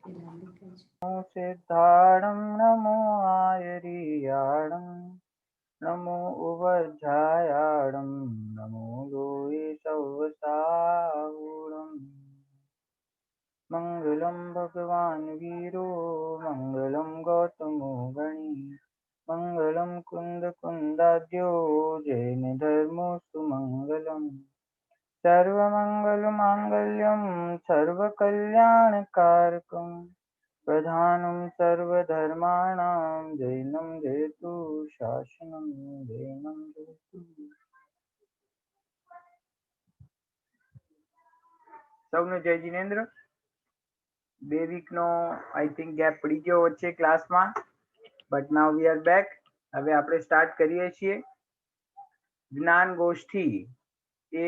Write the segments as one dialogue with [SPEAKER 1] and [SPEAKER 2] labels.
[SPEAKER 1] नमो सिद्धाणं नमो आयर्याणं नमो उवज्झायाणं नमो लोये सवसाहुणम् मंगलम भगवान वीरो मंगलम गौतमो गणी मंगलम कुंद कुंदाद्यो जैन धर्मो सुमंगलम सर्वमंगल मांगल्यम सर्वकल्याणकारकम प्रधानं सर्वधर्माणां जैनं जयतु शासनं जैनं जयतु। સૌને જય જિનેન્દ્ર. 2 વીકનો આઈ થિંક ગેપ પડી ગયો વચ્ચે ક્લાસમાં, but now we are back. હવે આપણે સ્ટાર્ટ કરીએ છીએ. જ્ઞાન ગોષ્ઠી એ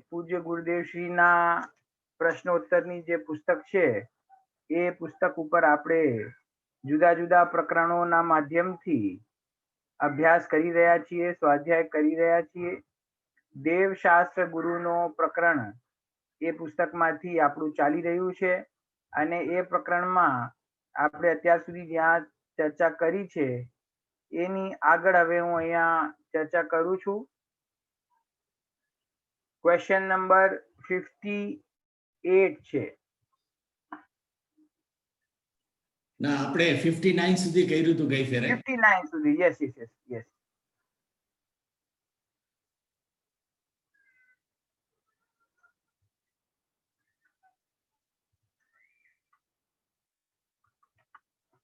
[SPEAKER 1] પૂજ્ય ગુરુદેવશ્રીના પ્રશ્નોત્તરની જે પુસ્તક છે એ પુસ્તક ઉપર આપણે જુદા જુદા પ્રકરણોના માધ્યમથી અભ્યાસ કરી રહ્યા છીએ, સ્વાધ્યાય કરી રહ્યા છીએ. દેવશાસ્ત્ર ગુરુનો પ્રકરણ એ પુસ્તકમાંથી આપણું ચાલી રહ્યું છે અને એ પ્રકરણમાં આપણે અત્યાર સુધી જ્યાં ચર્ચા કરી છે એની આગળ હવે હું અહીંયા ચર્ચા કરું છું. ક્વેશ્ચન નંબર 58 છે.
[SPEAKER 2] ના, આપણે 59 સુધી કર્યું હતું ગઈ ફેરે.
[SPEAKER 1] 59 સુધી, yes yes yes yes.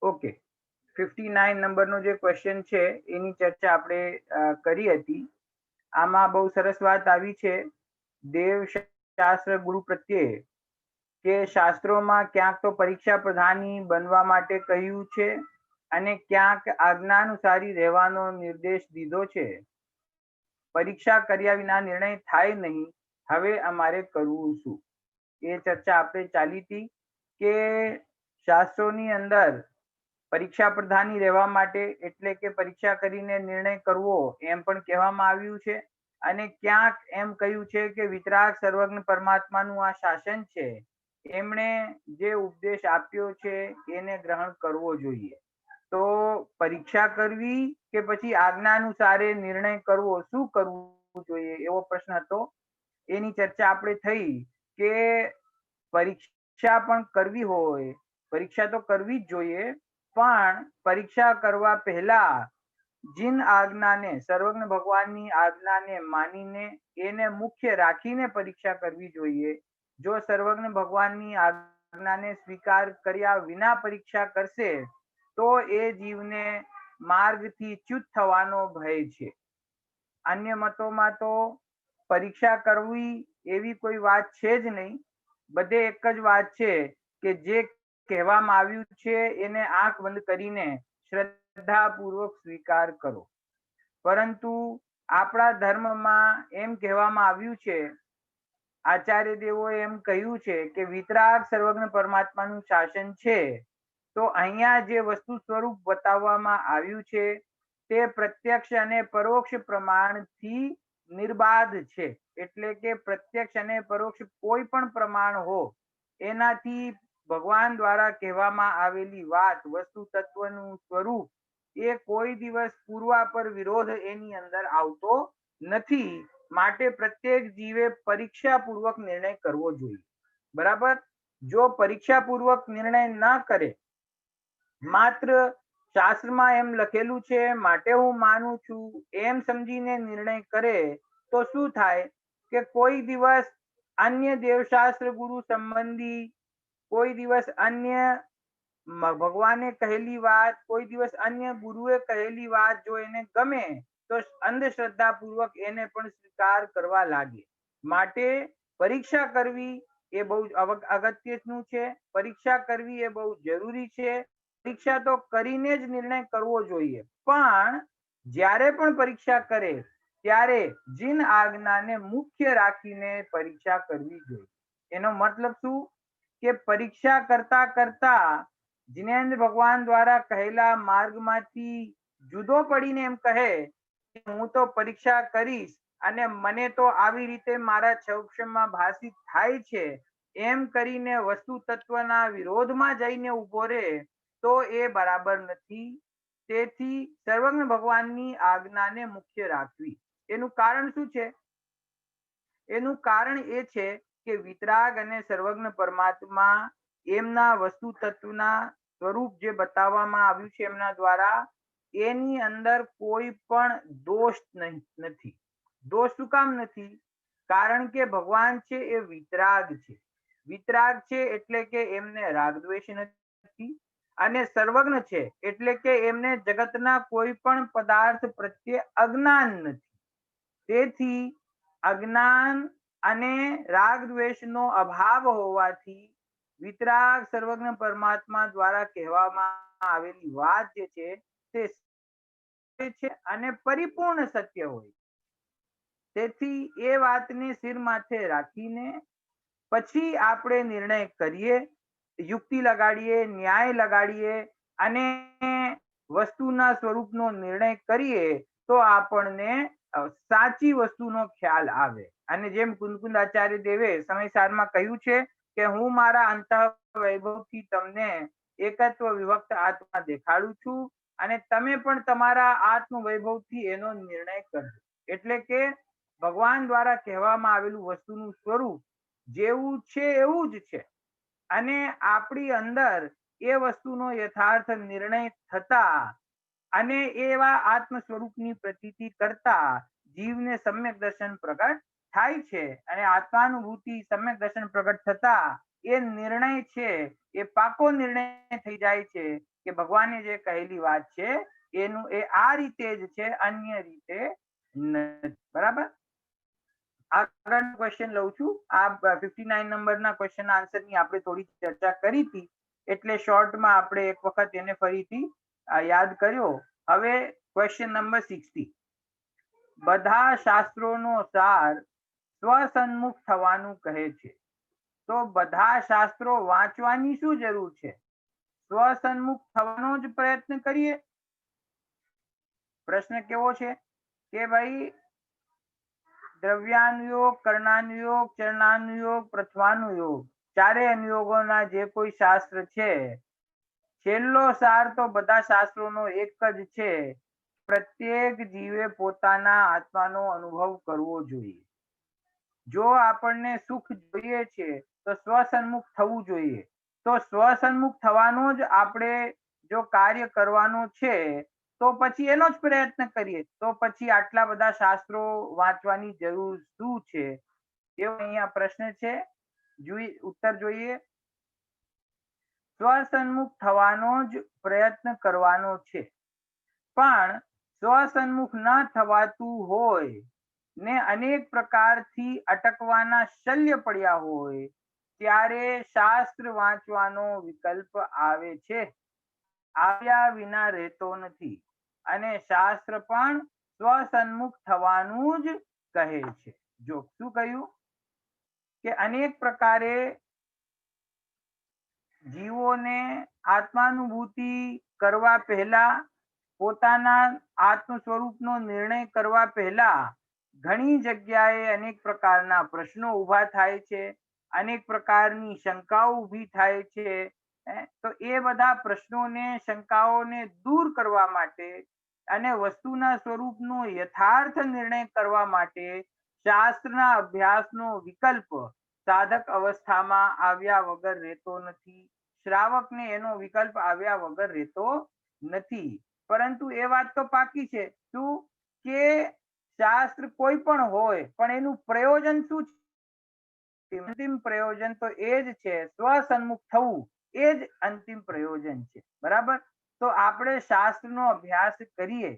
[SPEAKER 1] Okay, 59 નંબરનો જે ક્વેશ્ચન છે એની ચર્ચા આપણે કરી હતી. આમાં બહુ સરસ વાત આવી છે દેવશાસ્ત્ર ગુરુ પ્રત્યે કે શાસ્ત્રોમાં ક્યાંક તો પરીક્ષા પ્રધાની બનવા માટે કહ્યું છે અને ક્યાંક આજ્ઞાનુસારી રહેવાનો નિર્દેશ દીધો છે. પરીક્ષા કર્યા વિના નિર્ણય થાય નહીં, હવે અમારે કરવું શું? એ ચર્ચા આપણે ચાલી હતી કે શાસ્ત્રોની અંદર પરીક્ષા પ્રધાની રહેવા માટે એટલે કે પરીક્ષા કરીને નિર્ણય કરવો એમ પણ કહેવામાં આવ્યું છે અને ક્યાંક એમ કહ્યું છે કે વિતરાગ સર્વજ્ઞ પરમાત્માનું આ શાસન છે, એમણે જે ઉપદેશ આપ્યો છે એને ગ્રહણ કરવો જોઈએ. તો પરીક્ષા કરવી કે પછી આજ્ઞાનુસારે નિર્ણય કરવો, શું કરવું જોઈએ એવો પ્રશ્ન હતો. એની ચર્ચા આપણે થઈ કે પરીક્ષા પણ કરવી હોય, પરીક્ષા તો કરવી જ જોઈએ, પણ પરીક્ષા કરવા પહેલા જીન આજ્ઞાને, સર્વજ્ઞ ભગવાનની આજ્ઞાને માનીને એને મુખ્ય રાખીને પરીક્ષા કરવી જોઈએ. જો સર્વજ્ઞ ભગવાનની આજ્ઞાને સ્વીકાર કર્યા વિના પરીક્ષા કરશે તો એ જીવને માર્ગથી ચ્યુત થવાનો ભય છે. અન્ય મતોમાં તો પરીક્ષા કરવી એવી કોઈ વાત છે જ નહીં. બધે એક જ વાત છે કે જે કહેવામાં આવ્યું છે એને આંખ બંધ કરીને શ્રદ્ધાપૂર્વક સ્વીકાર કરો. પરંતુ આપણા ધર્મમાં એમ કહેવામાં આવ્યું છે, આચાર્ય દેવોએ એમ કહ્યું છે કે વિતરાગ સર્વજ્ઞ પરમાત્માનું શાસન છે. તો અહીંયા જે વસ્તુ સ્વરૂપ બતાવવામાં આવ્યું છે તે પ્રત્યક્ષ અને પરોક્ષ પ્રમાણથી નિર્બાધ છે. એટલે કે પ્રત્યક્ષ અને પરોક્ષ કોઈ પણ પ્રમાણ હો એનાથી ભગવાન દ્વારા કહેવામાં આવેલી વાત, વસ્તુ તત્વનું સ્વરૂપ એ કોઈ દિવસ પૂર્વાપર વિરોધ એની અંદર આવતો નથી. માટે પ્રત્યેક જીવે પરીક્ષા પૂર્વક નિર્ણય કરવો જોઈએ. બરાબર? જો પરીક્ષા પૂર્વક નિર્ણય ન કરે, માત્ર શાસ્ત્રમાં એમ લખેલું છે માટે હું માનું છું એમ સમજીને નિર્ણય કરે તો શું થાય કે કોઈ દિવસ અન્ય દેવશાસ્ત્ર ગુરુ સંબંધી, કોઈ દિવસ અન્ય ભગવાને કહેલી વાત, કોઈ દિવસ અન્ય ગુરુએ કહેલી વાત જો એને ગમે તો અંધશ્રદ્ધા પૂર્વક એને પણ સ્વીકાર કરવા લાગે. માટે પરીક્ષા કરવી એ બહુ અગત્યનું છે. પરીક્ષા કરવી એ બહુ જરૂરી છે. પરીક્ષા તો કરીને જ નિર્ણય કરવો જોઈએ, પણ જ્યારે પણ પરીક્ષા કરે ત્યારે જીન આજ્ઞાને મુખ્ય રાખીને પરીક્ષા કરવી જોઈએ. એનો મતલબ શું કે પરીક્ષા કરતા કરતા જીનેન્દ્ર ભગવાન દ્વારા કહેલા માર્ગમાંથી જુદો પડીને એમ કહે કે હું તો પરીક્ષા કરીશ અને મને તો આવી રીતે મારા ચક્ષમાં ભાષિત થાય છે એમ કરીને વસ્તુ તત્વના વિરોધમાં જઈને ઊભો રહે તો એ બરાબર નથી. તેથી સર્વજ્ઞ ભગવાનની આજ્ઞાને મુખ્ય રાખવી. એનું કારણ શું છે? એનું કારણ એ છે કે વિતરાગ અને સર્વજ્ઞ પરમાત્મા એમના વસ્તુ તત્વના સ્વરૂપ જે બતાવવામાં આવ્યું છે એમના દ્વારા, એની અંદર કોઈ પણ દોષ નથી. દોષ શું કામ નથી? કારણ કે ભગવાન છે એ વિતરાગ છે. વિતરાગ છે એટલે કે એમને રાગ દ્વેષ નથી, અને સર્વજ્ઞ છે એટલે કે એમને જગતના કોઈ પણ પદાર્થ પ્રત્યે અજ્ઞાન નથી. તેથી અજ્ઞાન અને રાગ દ્વેષનો અભાવ હોવાથી વિતરાગ સર્વજ્ઞ પરમાત્મા દ્વારા કહેવામાં આવેલી વાત જે છે તે છે અને પરિપૂર્ણ સત્ય હોય. તેથી એ વાતને શિર માથે રાખીને પછી આપણે નિર્ણય કરીએ, યુક્તિ લગાડીએ, ન્યાય લગાડીએ અને વસ્તુના સ્વરૂપનો નિર્ણય કરીએ તો આપણને સાચી વસ્તુનો ખ્યાલ આવે. અને જેમ કુંદકુંદ આચાર્ય દેવે સમયસારમાં કહ્યું છે કે હું મારા અંતઃ વૈભવથી તમને એકત્વ વિભક્ત આત્મા દેખાડું છું અને તમે પણ તમારા આત્મ વૈભવથી એનો નિર્ણય કરજો. એટલે કે ભગવાન દ્વારા કહેવામાં આવેલું વસ્તુનું સ્વરૂપ જેવું છે એવું જ છે, અને આપણી અંદર એ વસ્તુનો યથાર્થ નિર્ણય થતા અને એવા આત્મ સ્વરૂપની પ્રતીતિ કરતા જીવને સમ્યક દર્શન પ્રગટ થાય છે. અને આત્માનુભૂતિ સમ્યક દર્શન પ્રગટ થતા એ નિર્ણય છે એ પાકો નિર્ણય થઈ જાય છે કે ભગવાને જે કહેલી વાત છે એનું એ આ રીતે જ છે, અન્ય રીતે નથી. બરાબર? આગળનો ક્વેશ્ચન લઉં છું. આ 59 નંબરના ક્વેશ્ચન આન્સરની આપણે થોડી ચર્ચા કરી હતી, એટલે શોર્ટમાં આપણે એક વખત એને ફરીથી યાદ કર્યો. હવે ક્વેશ્ચન નંબર 60. બધા શાસ્ત્રોનો સાર સ્વસન્મુખ થવાનું કહે છે, તો બધા શાસ્ત્રો વાંચવાની શું જરૂર છે? સ્વસન્મુખ થવાનો જ પ્રયત્ન કરીએ. પ્રશ્ન કેવો છે કે ભાઈ દ્રવ્યાનુયોગ, કર્ણાનુયોગ, ચરણાનુયોગ, પ્રથમાનુયોગ, ચારે અનુયોગોના જે કોઈ શાસ્ત્ર છે, છેલ્લો સાર તો બધા શાસ્ત્રોનો એક જ છે, પ્રત્યેક જીવે પોતાના આત્માનો અનુભવ કરવો જોઈએ. જો આપણને સુખ જોઈએ છે તો સ્વસન્મુખ થવું જોઈએ. તો સ્વસન્મુખ થવાનો જ આપણે જો કાર્ય કરવાનો છે તો પછી એનો જ પ્રયત્ન કરીએ. તો પછી આટલા બધા શાસ્ત્રો વાંચવાની જરૂર શું છે? એવો અહીંયા પ્રશ્ન છે. ઉત્તર જોઈએ. સ્વસન્મુખ થવાનો જ પ્રયત્ન કરવાનો છે, પણ સ્વસન્મુખ ન થવાતું હોય ને અનેક પ્રકારથી અટકવાના શલ્ય પડ્યા હોય ત્યારે શાસ્ત્ર વાંચવાનો વિકલ્પ આવે છે. આવ્યા વિના રહેતો નથી. અને શાસ્ત્ર પણ સ્વસન્મુખ થવાનું જ કહે છે. જો શું કહ્યું કે અનેક પ્રકારે જીવોને આત્માનુભૂતિ કરવા પહેલા, પોતાના આત્મ સ્વરૂપનો નિર્ણય કરવા પહેલા ઘણી જગ્યાએ અનેક પ્રકારના પ્રશ્નો ઊભા થાય છે, અનેક પ્રકારની શંકાઓ ઊભી થાય છે. તો એ બધા પ્રશ્નોને, શંકાઓને દૂર કરવા માટે અને વસ્તુના સ્વરૂપનો યથાર્થ નિર્ણય કરવા માટે શાસ્ત્રના અભ્યાસનો વિકલ્પ સાધક અવસ્થામાં આવ્યા વગર રહેતો નથી. શ્રાવકને એનો વિકલ્પ આવ્યા વગર રહેતો નથી. પરંતુ એ વાત તો પાકી છે શું કે શાસ્ત્ર કોઈ પણ હોય પણ એનું પ્રયોજન શું છે? અંતિમ પ્રયોજન તો એ જ છે, સ્વસન્મુખ થવું એ જ અંતિમ પ્રયોજન છે. બરાબર? તો આપણે શાસ્ત્રનો અભ્યાસ કરીએ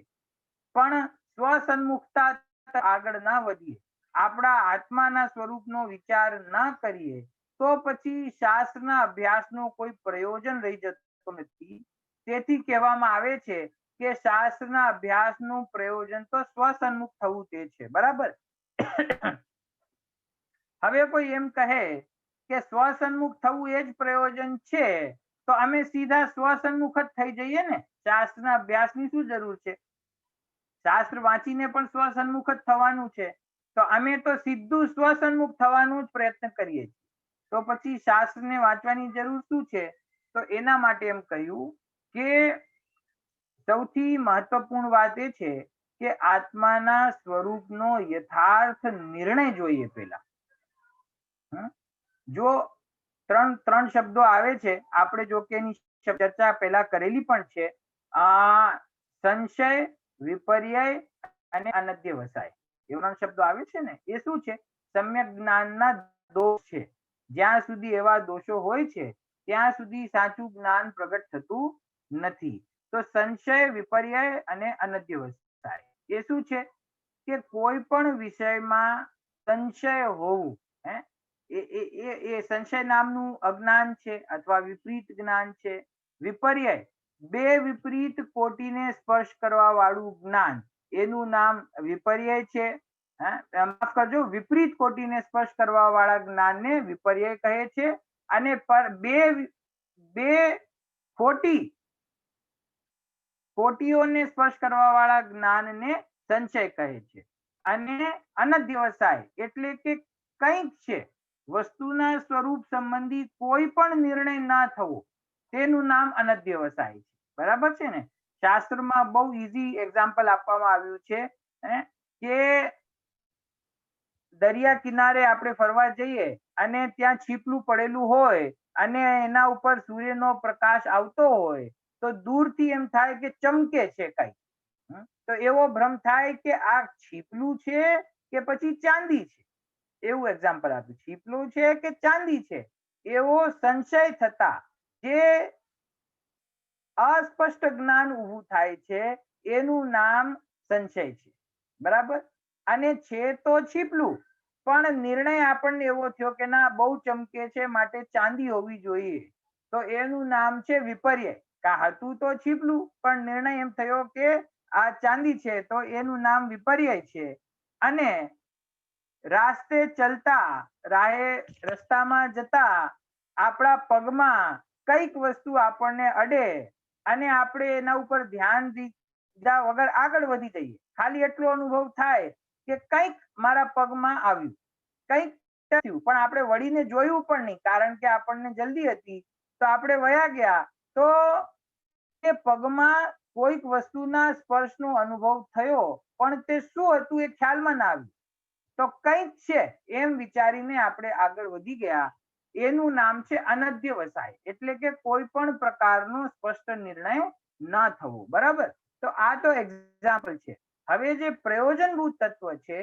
[SPEAKER 1] પણ સ્વસન્મુખતા આગળ ના વધીએ, આપણા આત્માના સ્વરૂપનો વિચાર ના કરીએ તો પછી શાસ્ત્રના અભ્યાસનો કોઈ પ્રયોજન રહી જતો નથી. તેથી કહેવામાં આવે છે કે શાસ્ત્રના અભ્યાસનું પ્રયોજન તો સ્વસન્મુખ થવું તે છે. બરાબર? હવે કોઈ એમ કહે કે સ્વસન્મુખ થવું એ જ પ્રયોજન છે, તો અમે સીધા સ્વસન્મુખ જ થઈ જઈએ ને. શાસ્ત્રના અભ્યાસની શું જરૂર છે? શાસ્ત્ર વાંચીને પણ સ્વસન્મુખ જ થવાનું છે, તો અમે તો સીધું સ્વસન્મુખ થવાનો જ પ્રયત્ન કરીએ છીએ. તો પછી શાસ્ત્રને વાંચવાની જરૂર શું છે? તો એના માટે એમ કહ્યું કે સૌથી મહત્વપૂર્ણ વાત એ છે કે આત્માના સ્વરૂપનો યથાર્થ નિર્ણય જોઈએ પહેલા. હમ? જો ત્રણ ત્રણ શબ્દો આવે છે, આપણે જો કે એની ચર્ચા પહેલા કરેલી પણ છે. સંશય, વિપર્ય અને અનધ્યવસાય, એ ત્રણ શબ્દો આવે છે ને, એ શું છે? સમ્યક જ્ઞાનના દોષ છે. જ્યાં સુધી એવા દોષો હોય છે ત્યાં સુધી સાચું જ્ઞાન પ્રગટ થતું નથી. તો સંશય, વિપર્ય અને અનધ્યવસાય એ શું છે? કે કોઈ પણ વિષયમાં સંશય હોવું, હે, એ સંશય નામનું અજ્ઞાન છે અથવા વિપરીત જ્ઞાન છે. વિપર્ય, બે વિપરીત કોટીને સ્પર્શ કરવા વાળું જ્ઞાન, એનું નામ વિપર્ય છે. માફ કરજો, વિપરીત કોટીને સ્પર્શ કરવા વાળા જ્ઞાનને વિપર્ય કહે છે. અને બે કોટીઓને સ્પર્શ કરવા વાળા જ્ઞાનને સંશય કહે છે. અને અનધ્યવસાય એટલે કે કંઈક છે, વસ્તુના સ્વરૂપ સંબંધી કોઈ પણ નિર્ણય ના થવો, તેનું નામ અનધ્યવસાય છે. બરાબર છે ને? શાસ્ત્રમાં બહુ ઈઝી એક્ઝામ્પલ આપવામાં આવ્યું છે કે દરિયા કિનારે આપણે ફરવા જઈએ અને ત્યાં છીપલું પડેલું હોય અને એના ઉપર સૂર્યનો પ્રકાશ આવતો હોય તો દૂરથી એમ થાય કે ચમકે છે કઈ. તો એવો ભ્રમ થાય કે આ છીપલું છે કે પછી ચાંદી છે. એવું એક્ઝામ્પલ આપ્યું, છીપલું છે કે ચાંદી છે, એવો સંશય થતા જે અસ્પષ્ટ જ્ઞાન ઊભું થાય છે એનું નામ સંશય છે. બરાબર? અને છે તો છીપલું, પણ નિર્ણય આપણને એવો થયો કે ના, બહુ ચમકે છે માટે ચાંદી હોવી જોઈએ, તો એનું નામ છે વિપર્ય. હતું તો છીપલું પણ નિર્ણય એમ થયો કે આ ચાંદી છે, તો એનું નામ વિપર્ય છે. અને રાસ્તે ચલતા, રસ્તામાં જતા આપણા પગમાં કઈક વસ્તુ આપણને અડે અને આપણે એના ઉપર ધ્યાન દીધા વગર આગળ વધી જઈએ. ખાલી એટલો અનુભવ થાય કે કંઈક મારા પગમાં આવ્યું, કંઈક થયું, પણ આપણે વળીને જોયું પણ નહીં, કારણ કે આપણને જલ્દી હતી તો આપણે વયા ગયા. તો એ પગમાં કોઈક વસ્તુના સ્પર્શનો અનુભવ થયો, પણ તે શું હતું એ ખ્યાલમાં ના આવ્યું. તો કંઈક છે એમ વિચારીને આપણે આગળ વધી ગયા. એનું નામ છે અનધ્યવસાય, એટલે કે કોઈ પણ પ્રકારનો સ્પષ્ટ નિર્ણય ન થવો. બરાબર? તો આ તો એક્ઝામ્પલ છે. હવે જે પ્રયોજનભૂત તત્વ છે,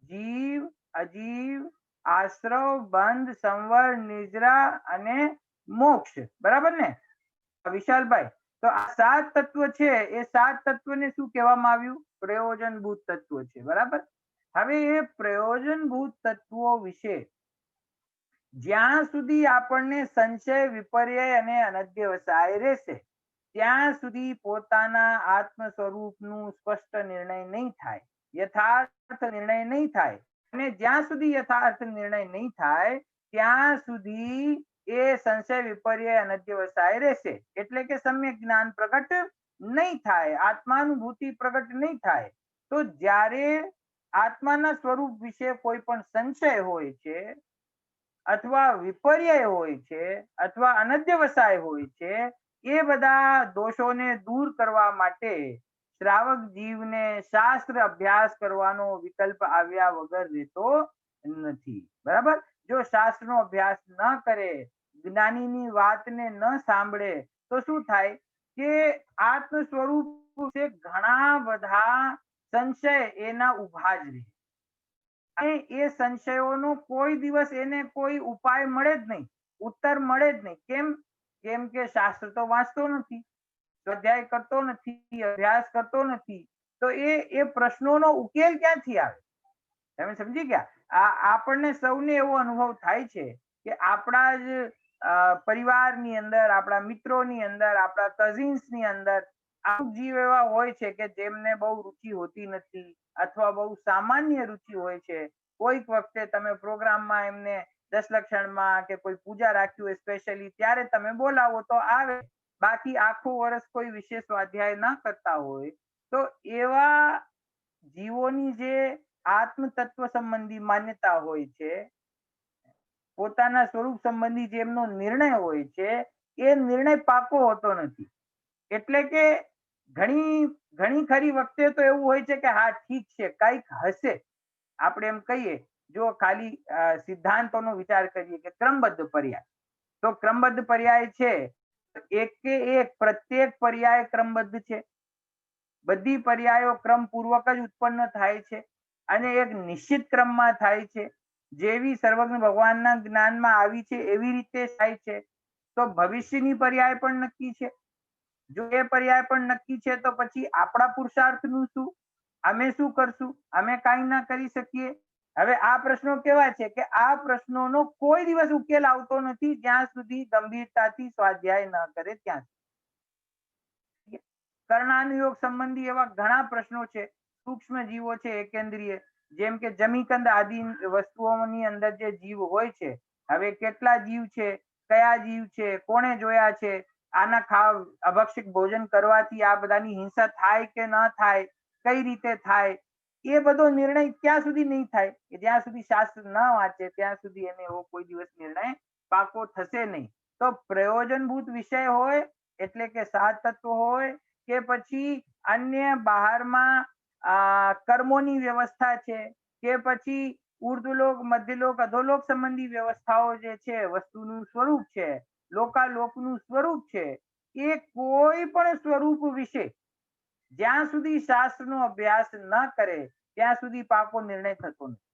[SPEAKER 1] જીવ, અજીવ, આશ્રવ, બંધ, સંવર, નિદ્રા અને મોક્ષ. બરાબર ને વિશાલભાઈ? તો આ 7 તત્વ છે, એ 7 તત્વને શું કહેવામાં આવ્યું? પ્રયોજનભૂત તત્વ છે. બરાબર? હવે એ પ્રયોજનભૂત તત્વો વિશે જ્યાં સુધી આપણને સંશય, વિપર્ય અને અનધ્યવસાય રહેશે ત્યાં સુધી પોતાના આત્મ સ્વરૂપનું સ્પષ્ટ નિર્ણય નહીં થાય, યથાર્થ નિર્ણય નહીં થાય. અને જ્યાં સુધી યથાર્થ નિર્ણય નહીં થાય ત્યાં સુધી એ સંશય, વિપર્ય, અનધ્યવસાય રહેશે. એટલે કે સમ્યક જ્ઞાન પ્રગટ નહીં થાય, આત્માનુભૂતિ પ્રગટ નહીં થાય. તો જ્યારે આત્માના સ્વરૂપ વિશે કોઈ પણ સંશય હોય છે અથવા વિપર્ય હોય છે અથવા અનધ્યવસાય હોય છે, એ બધા દોષોને દૂર કરવા માટે શ્રાવક જીવને શાસ્ત્ર અભ્યાસ કરવાનો વિકલ્પ આવ્યા વગર રહેતો નથી. બરાબર? જો શાસ્ત્રનો અભ્યાસ ન કરે, જ્ઞાનીની વાતને ન સાંભળે તો શું થાય કે આત્મ સ્વરૂપ વિશે ઘણા બધા સંશય એના ઉભા જ રહે. અને એ સંશયોનો કોઈ દિવસ એને કોઈ ઉપાય મળે જ નહીં, ઉત્તર મળે જ નહીં. કેમ કે શાસ્ત્ર તો વાંચતો નથી, સ્વાધ્યાય કરતો નથી, અભ્યાસ કરતો નથી, તો એ પ્રશ્નોનો ઉકેલ ક્યાંથી આવે? તમે સમજી ગયા? આપણને સૌને એવો અનુભવ થાય છે કે આપણા જ પરિવારની અંદર, આપણા મિત્રોની અંદર, આપણા કઝિન્સની અંદર અમુક જીવ એવા હોય છે કે જેમને બહુ રુચિ હોતી નથી અથવા બહુ સામાન્ય રુચિ હોય છે. કોઈક વખતે તમે પ્રોગ્રામમાં એમને 10 લક્ષણમાં કે કોઈ પૂજા રાખ્યું હોય સ્પેશિયલી, ત્યારે તમે બોલાવો તો આવે, બાકી આખું વર્ષ કોઈ વિશેષ સ્વાધ્યાય ન કરતા હોય. તો એવા જીવોની જે આત્મ તત્વ સંબંધી માન્યતા હોય છે, પોતાના સ્વરૂપ સંબંધી જેમનો નિર્ણય હોય છે એ નિર્ણય પાકો હોતો નથી. એટલે કે ઘણી ખરી વખતે તો એવું હોય છે કે હા ઠીક છે કંઈક હશે, આપણે એમ કહીએ, જો ખાલી સિદ્ધાંતોનો વિચાર કરીએ કે ક્રમબદ્ધ પર્યાય, તો ક્રમબદ્ધ પર્યાય છે, એક કે એક પ્રત્યેક પર્યાય ક્રમબદ્ધ છે. બધી પર્યાયો ક્રમ પૂર્વક જ ઉત્પન્ન થાય છે અને એક નિશ્ચિત ક્રમમાં થાય છે. જેવી સર્વજ્ઞ ભગવાનના જ્ઞાનમાં આવી છે એવી રીતે થાય છે. તો ભવિષ્યની પર્યાય પણ નક્કી છે. જો એ પર્યાય પણ નક્કી છે તો પછી આપણા પુરુષાર્થનું શું? અમે શું કરશું? અમે કાંઈ ના કરી શકીએ. હવે આ પ્રશ્નો કેવા છે કે આ પ્રશ્નોનો કોઈ દિવસ ઉકેલ આવતો નથી જ્યાં સુધી ગંભીરતાથી સ્વાધ્યાય ન કરે ત્યાં સુધી. કર્ણાનુયોગ સંબંધી એવા ઘણા પ્રશ્નો છે. સૂક્ષ્મ જીવો છે એકેન્દ્રીય, જેમ કે જમીકંદ આદિ વસ્તુઓની અંદર જે જીવ હોય છે, હવે કેટલા જીવ છે, કયા જીવ છે, કોણે જોયા છે, આના અભક્ષિક ભોજન કરવાથી આ બધાની હિંસા થાય કે ન થાય, કઈ રીતે થાય, એ બધો નિર્ણય ત્યાં સુધી નહીં થાય કે જ્યાં સુધી શાસ્ત્ર ન વાંચે ત્યાં સુધી એને એવો કોઈ દિવસ નિર્ણય પાકો થશે નહીં. તો પ્રયોજનભૂત વિષય હોય એટલે કે 7 તત્વો હોય કે પછી અન્ય બહારમાં કર્મોની વ્યવસ્થા છે કે પછી ઉર્ધ્વલોક, મધ્યલોક, અધોલોક સંબંધી વ્યવસ્થાઓ જે છે, વસ્તુનું સ્વરૂપ છે, લોકાલોકનું સ્વરૂપ છે, એ કોઈ પણ સ્વરૂપ વિશે જ્યાં સુધી શાસ્ત્રનો અભ્યાસ ન કરે ત્યાં સુધી પાકો નિર્ણય થતો નથી.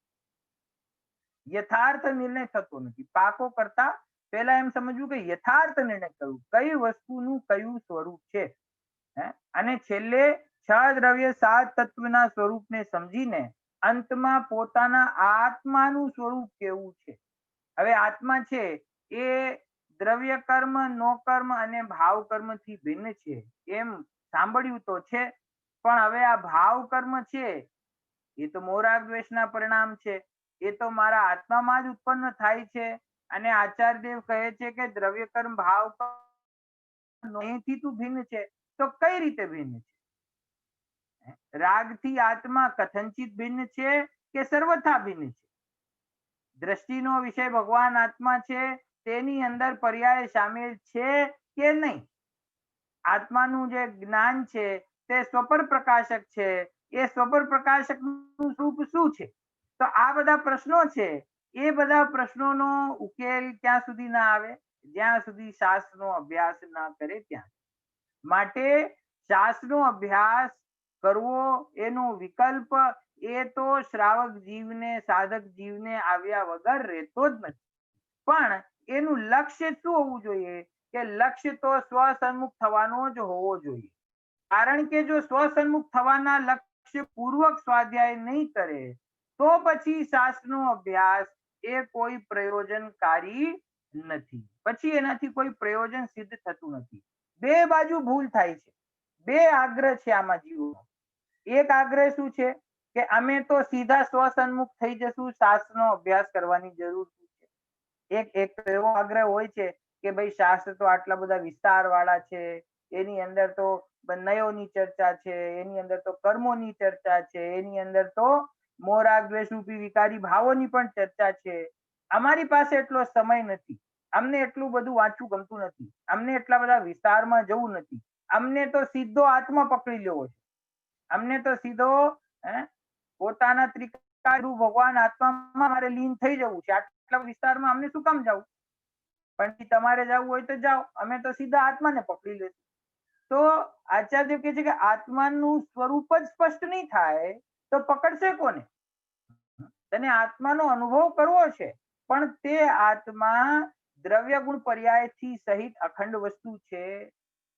[SPEAKER 1] યથાર્થ નિર્ણય થતો નથી. પાકો કરતા પહેલા એમ સમજવું કે યથાર્થ નિર્ણય કરવું, કઈ વસ્તુનું કયું સ્વરૂપ છે. અને છેલ્લે 6 દ્રવ્ય 7 તત્વના સ્વરૂપને સમજીને અંતમાં પોતાના આત્માનું સ્વરૂપ કેવું છે. હવે આત્મા છે એ દ્રવ્ય કર્મ, નો કર્મ અને ભાવ કર્મથી ભિન્ન છે એમ સાંભળ્યું તો છે, પણ હવે આ ભાવ કર્મ છે એ તો મોરાગ દ્વેષના પરિણામ છે, એ તો મારા આત્મામાં જ ઉત્પન્ન થાય છે. અને આચાર્યદેવ કહે છે કે દ્રવ્ય કર્મ ભાવ એથી તું ભિન્ન છે. તો કઈ રીતે ભિન્ન છે? રાગથી આત્મા કથનચિત ભિન્ન છે કે સર્વથા ભિન્ન છે? દ્રષ્ટિનો વિષય ભગવાન આત્મા છે, તેની અંદર પર્યાય સામેલ છે કે નહીં? આત્માનું જે જ્ઞાન છે તે સ્વપર પ્રકાશક છે, એ સ્વપર પ્રકાશકનું સ્વરૂપ શું છે? તો આ બધા પ્રશ્નો છે, એ બધા પ્રશ્નોનો ઉકેલ ક્યાં સુધી ના આવે? જ્યાં સુધી શાસ્ત્રનો અભ્યાસ ના કરે ત્યાં. માટે શાસ્ત્રનો અભ્યાસ કરવો એનો વિકલ્પ એ તો શ્રાવક જીવને, સાધક જીવને આવ્યા વગર રહેતો જ નથી. પણ એનું લક્ષ્ય શું હોવું જોઈએ? કે લક્ષ્ય તો સ્વસન્મુખ થવાનો જ હોવો જોઈએ. કારણ કે જો સ્વસન્મુખ થવાના લક્ષ્ય પૂર્વક સ્વાધ્યાય નહીં કરે તો પછી શાસ્ત્રનો અભ્યાસ એ કોઈ પ્રયોજનકારી નથી. પછી એનાથી કોઈ પ્રયોજન સિદ્ધ થતું નથી. બે બાજુ ભૂલ થાય છે. બે આગ્રહ છે આમાં જીવોનો. એક આગ્રહ શું છે કે અમે તો સીધા સ્વસન્મુખ થઈ જશું, શાસ્ત્રનો અભ્યાસ કરવાની જરૂર છે. એક એવો આગ્રહ હોય છે કે ભાઈ શાસ્ત્ર તો આટલા બધા વિસ્તાર વાળા છે, એની અંદર તો નયોની ચર્ચા છે, એની અંદર તો કર્મોની ચર્ચા છે, એની અંદર તો મોરાગ દ્વેષ રૂપી વિકારી ભાવોની પણ ચર્ચા છે. અમારી પાસે એટલો સમય નથી, અમને એટલું બધું વાંચવું ગમતું નથી, અમને એટલા બધા વિસ્તારમાં જવું નથી, અમને તો સીધો આત્મા પકડી લેવો છે, અમને તો સીધો પોતાના ત્રિકાળરૂપ ભગવાન આત્મામાં મારે લીન થઈ જવું છે. આટલા વિસ્તારમાં અમને શું કામ જવું? પણ તમારે જવું હોય તો જાઓ, અમે તો સીધા આત્માને પકડી લેશું. તો આચાર્ય કહે છે કે આત્માનું સ્વરૂપ જ સ્પષ્ટ નહીં થાય તો પકડશે કોને? તને આત્માનો અનુભવ કરવો છે, પણ તે આત્મા દ્રવ્ય ગુણ પર્યાયથી સહિત અખંડ વસ્તુ છે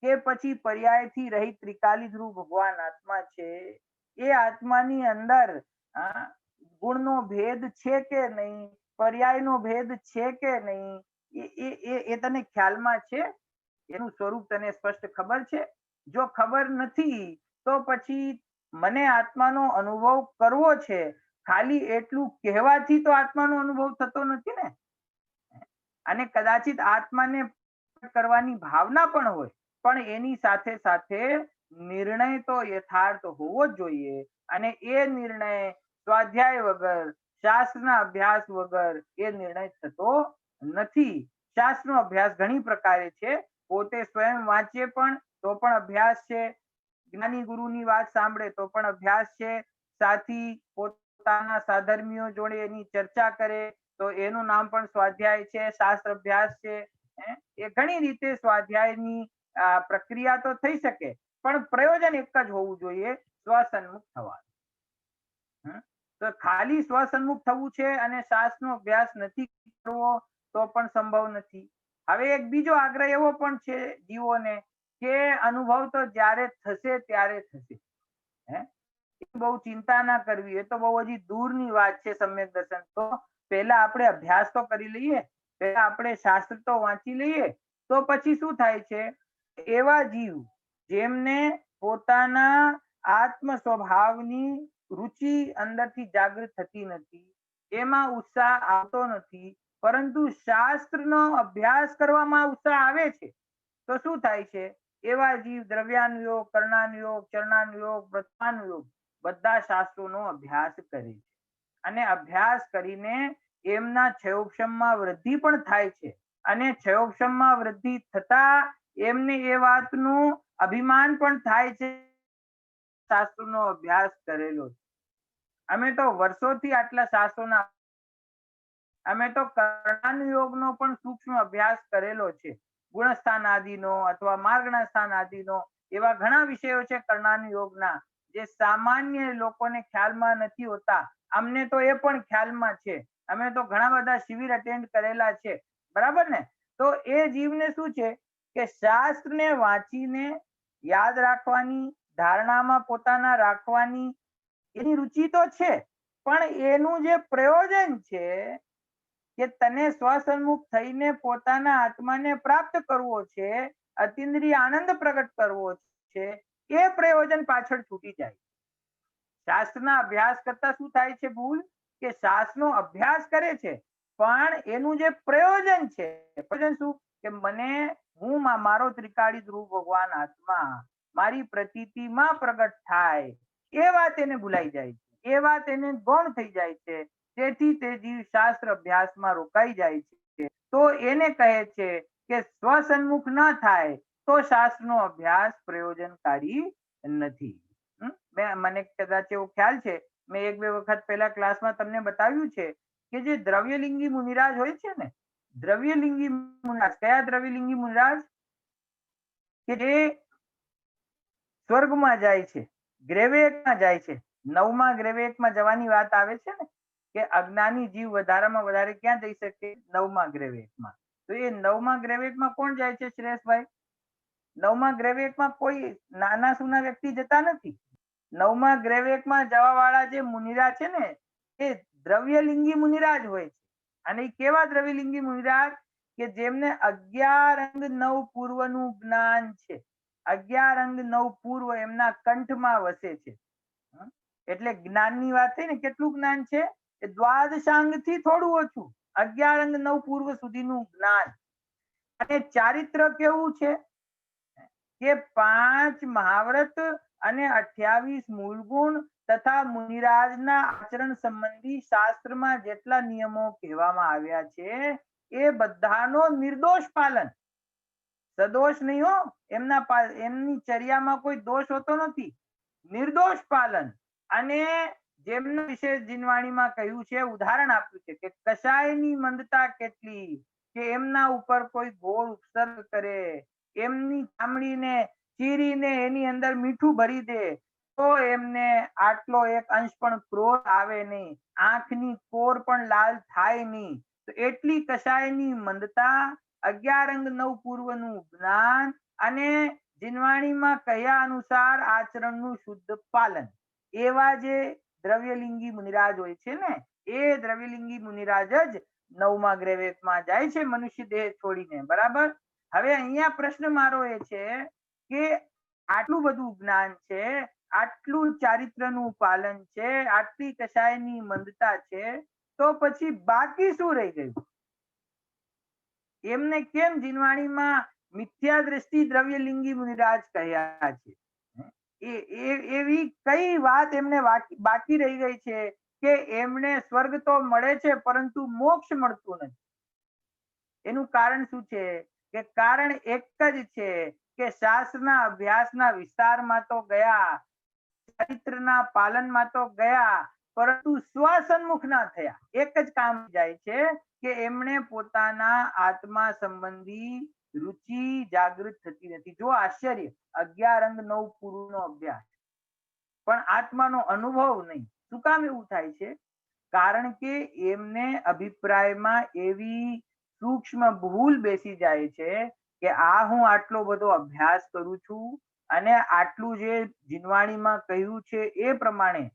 [SPEAKER 1] કે પછી પર્યાયથી રહિત ત્રિકાલી ધ્રુવ ભગવાન આત્મા છે? એ આત્માની અંદર ગુણનો ભેદ છે કે નહીં, પર્યાયનો ભેદ છે કે નહીં, એ તને ખ્યાલમાં છે? એનું સ્વરૂપ તને સ્પષ્ટ ખબર છે? જો ખબર નથી તો પછી મને આત્માનો અનુભવ કરવો છે, ખાલી એટલું કહેવાથી તો આત્માનો અનુભવ થતો નથી ને. અને કદાચિત આત્માને કરવાની ભાવના પણ હોય, પણ એની સાથે સાથે નિર્ણય તો યથાર્થ હોવો જ જોઈએ. અને એ નિર્ણય સ્વાધ્યાય વગર, શાસ્ત્રના અભ્યાસ વગર એ નિર્ણય થતો નથી. શાસ્ત્રનો અભ્યાસ ઘણી પ્રકારે છે. પોતે સ્વયં વાંચે પણ તો પણ અભ્યાસ છે, જ્ઞાની ગુરુની વાત સાંભળે તો પણ અભ્યાસ છે, સાથી પોતાના સાધર્મીઓ જોડે એની ચર્ચા કરે તો એનું નામ પણ સ્વાધ્યાય છે, શાસ્ત્ર અભ્યાસ છે. એ ઘણી રીતે સ્વાધ્યાયની પ્રક્રિયા તો થઈ શકે, પણ પ્રયોજન એક જ હોવું જોઈએ, સ્વસન્મુખ થવાનું. તો ખાલી સ્વસન્મુખ થવું છે અને શાસ્ત્રનો અભ્યાસ નથી કરવો તો પણ સંભવ નથી. હવે એક બીજો આગ્રહ એવો પણ છે જીવોને કે અનુભવ તો જ્યારે થશે ત્યારે થશે. બહુ ચિંતા ના કરવી, એ તો બહુ હજી દૂરની વાત છે સમ્યક દર્શન. તો પહેલા આપણે અભ્યાસ તો કરી લઈએ, પહેલા આપણે શાસ્ત્ર તો વાંચી લઈએ, તો પછી શું થાય છે, એવા જીવ જેમને પોતાના આત્મ સ્વભાવની રુચિ અંદરથી જાગૃત થતી નથી, એમાં ઉત્સાહ આવતો નથી, પરંતુ શાસ્ત્રનો અભ્યાસ કરવામાં ઉત્સાહ આવે છે, તો શું થાય છે, એવા જીવ દ્રવ્યાનુયોગ, કર્ણાનુયોગ, ચરણાનુયોગ, વ્રતાનુયોગ બધા શાસ્ત્રોનો અભ્યાસ કરે છે. અને અભ્યાસ કરીને એમના ક્ષયોક્ષમમાં વૃદ્ધિ પણ થાય છે. અને ક્ષયોક્ષમમાં વૃદ્ધિ થતા એમને એ વાતનું અભિમાન પણ થાય છે, શાસ્ત્રોનો અભ્યાસ કરેલો છે. અમે તો વર્ષોથી આટલા શાસ્ત્રોના, અમે તો કર્ણાનુયોગનો પણ સૂક્ષ્મ અભ્યાસ કરેલો છે. ગુણસ્થાન આદિનો અથવા માર્ગના સ્થાન આદિનો એવા ઘણા વિષયો છે કર્ણાનુયોગના, જે સામાન્ય લોકોને ખ્યાલમાં નથી હોતા. અમને તો એ પણ ખ્યાલમાં છે, અમે તો ઘણા બધા શિબિર અટેન્ડ કરેલા છે, બરાબર ને. તો એ જીવને શું છે કે શાસ્ત્રને વાંચીને યાદ રાખવાની, ધારણામાં પોતાના રાખવાની એની રુચિ તો છે, પણ એનું જે પ્રયોજન છે કે તને સ્વસન્મુખ થઈને પોતાના આત્માને પ્રાપ્ત કરવો છે, અતિન્દ્રિય આનંદ પ્રગટ કરવો છે, એ પ્રયોજન પાછળ છૂટી જાય. શાસ્ત્રના અભ્યાસ કરતા શું થાય છે ભૂલ, કે શાસ્ત્રનો અભ્યાસ કરે છે પણ એનું જે પ્રયોજન છે, પ્રયોજન શું, કે મને હું મારો ત્રિકાળી ધ્રુવ ભગવાન આત્મા મારી પ્રતીતિમાં પ્રગટ થાય, એ વાત એને ભૂલાઈ જાય છે, એ વાત એને ગૌણ થઈ જાય છે. તેથી તે જીવ શાસ્ત્ર અભ્યાસમાં રોકાઈ જાય છે. તો એને કહે છે કે સ્વસન્મુખ ન થાય તો શાસ્ત્રનો અભ્યાસ પ્રયોજનકારી નથી. મને કદાચ એવો ખ્યાલ છે, મેં એક બે વખત પહેલા ક્લાસમાં તમને બતાવ્યું છે કે જે દ્રવ્યલિંગી મુનિરાજ હોય છે ને, દ્રવ્યલિંગી મુનિરાજ, કયા દ્રવ્યલિંગી મુનિરાજ, કે જે સ્વર્ગમાં જાય છે, ગ્રેવેકમાં જાય છે. 9મા ગ્રેવેકમાં જવાની વાત આવે છે ને, કે અજ્ઞાની જીવ વધારામાં વધારે ક્યાં જઈ શકે, 9મા ગ્રેવેકમાં. તો એ 9મા ગ્રેવેકમાં કોણ જાય છે શ્રેષભાઈ? 9મા ગ્રેવેકમાં કોઈ નાના સૂના વ્યક્તિ જતા નથી. 9મા ગ્રેવેકમાં જવા વાળા જે મુનિરાજ છે ને, એ દ્રવ્યલિંગી મુનિરાજ હોય છે. અને એ કેવા દ્રવ્યલિંગી મુનિરાજ, કે જેમને 11 અંગ 9 પૂર્વનું જ્ઞાન છે. 11 અંગ 9 પૂર્વ એમના કંઠમાં વસે છે. એટલે જ્ઞાનની વાત થઈ ને, કેટલું જ્ઞાન છે, એ દ્વાદશાંગ થી થોડું ઓછું, 11 અંગ 9 પૂર્વ સુધીનું જ્ઞાન. અને ચારિત્ર કેવું છે, કે 5 મહાવ્રત અને 28 મૂળ ગુણ તથા મુનિરાજના આચરણ સંબંધી શાસ્ત્રમાં જેટલા નિયમો કહેવામાં આવ્યા છે, એ બધાનો નિર્દોષ પાલન, સદોષ નહીં હો, એમની ચર્યામાં કોઈ દોષ હોતો નથી, નિર્દોષ પાલન. અને જેમના વિશે જીનવાણીમાં કહ્યું છે, ઉદાહરણ આપ્યું છે કે કશાયની મંદતા કેટલી, કે એમના ઉપર કોઈ ગોળ ઉપસર્ગ કરે, એમની ચામડીને ચીરીને એની અંદર મીઠું ભરી દે તો એમને આટલો એક અંશ પણ ક્રોધ આવે નહીં, આંખની કોર પણ લાલ થાય નહીં. તો એટલી કશાયની મંદતા, 11 અંગ 9 પૂર્વનું જ્ઞાન અને જીનવાણીમાં કહ્યા અનુસાર આચરણનું શુદ્ધ પાલન, એવા જે દ્રવ્યલિંગી મુનિરાજ હોય છે ને, એ દ્રવ્યલિંગી મુનિરાજ જ 9મા ગ્રેવેકમાં જાય છે મનુષ્ય દેહ છોડીને, બરાબર. હવે અહીંયા પ્રશ્ન મારો એ છે કે આટલું બધું જ્ઞાન છે, આટલું ચારિત્રનું પાલન છે, આટલી કશાયની મંદતા છે, તો પછી બાકી શું રહી ગયું? એમને કેમ જીનવાણીમાં મિથ્યા દ્રષ્ટિ દ્રવ્યલિંગી મુનિરાજ કહ્યા છે? એવી કઈ વાત એમને બાકી રહી ગઈ છે કે એમને સ્વર્ગ તો મળે છે પરંતુ મોક્ષ મળતું નથી? એનું કારણ શું છે કે કારણ એક જ છે કે શાસ્ત્રના અભ્યાસના વિસ્તારમાં તો ગયા, ચરિત્રના પાલનમાં તો ગયા, પરંતુ સ્વસન્મુખ ના થયા. એક જ કામ જાય છે કે એમણે પોતાના આત્મા સંબંધી રુચિ જાગૃત થતી નથી. જો આશ્ચર્ય, 11 અંગ 9 પૂર્વનો અભ્યાસ પણ આત્માનો અનુભવ નહીં. શું કામ એવું થાય છે? કારણ કે એમને અભિપ્રાયમાં એવી સૂક્ષ્મ ભૂલ બેસી જાય છે કે આ હું આટલો બધો અભ્યાસ કરું છું અને આટલું જે જીનવાણીમાં કહ્યું છે એ પ્રમાણે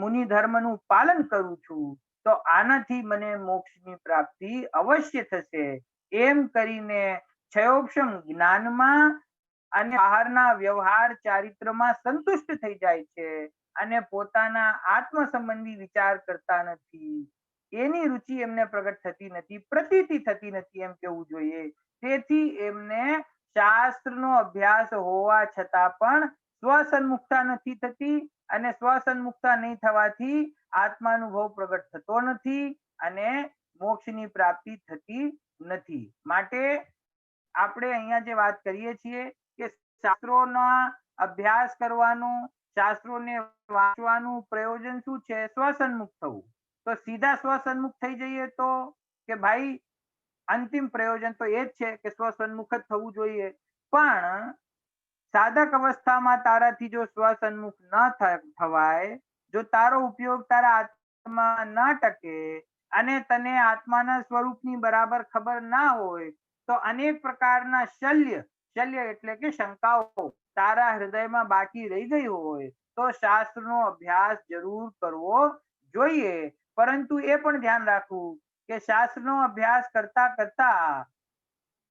[SPEAKER 1] મુનિ ધર્મનું પાલન કરું છું, તો આનાથી મને મોક્ષની પ્રાપ્તિ અવશ્ય થશે. એમ કરીને ક્ષયોક્ષમ જ્ઞાનમાં અને બહારના વ્યવહાર ચારિત્રમાં સંતુષ્ટ થઈ જાય છે અને પોતાના આત્મ સંબંધી વિચાર કરતા નથી. એની રુચિ એમને પ્રગટ થતી નથી, પ્રતીતિ થતી નથી એમ કેવું જોઈએ. તેથી એમને શાસ્ત્રનો અભ્યાસ હોવા છતાં પણ સ્વસન્મુખતા નથી થતી અને સ્વસન્મુખતા નહીં થવાથી આત્માનુભવ પ્રગટ થતો નથી અને મોક્ષની પ્રાપ્તિ થતી નથી. માટે આપણે અહીંયા જે વાત કરીએ છીએ કે શાસ્ત્રોના અભ્યાસ કરવાનું, શાસ્ત્રોને વાંચવાનું પ્રયોજન શું છે? સ્વસન્મુખ થવું. તો સીધા સ્વસન્મુખ થઈ જઈએ તો કે ભાઈ અંતિમ પ્રયોજન તો એ જ છે કે સ્વસન્મુખ જ થવું જોઈએ. પણ સાધક અવસ્થામાં તારાથી જો સ્વસન્મુખ ન થવાય, જો તારો ઉપયોગ તારા આત્મામાં ન ટકે અને તને આત્માના સ્વરૂપની બરાબર ખબર ના હોય, તો અનેક પ્રકારના શલ્ય એટલે કે શંકાઓ તારા હૃદયમાં બાકી રહી ગઈ હોય તો શાસ્ત્રનો અભ્યાસ જરૂર કરવો જોઈએ. પરંતુ એ પણ ધ્યાન રાખવું કે શાસ્ત્રનો અભ્યાસ કરતા કરતા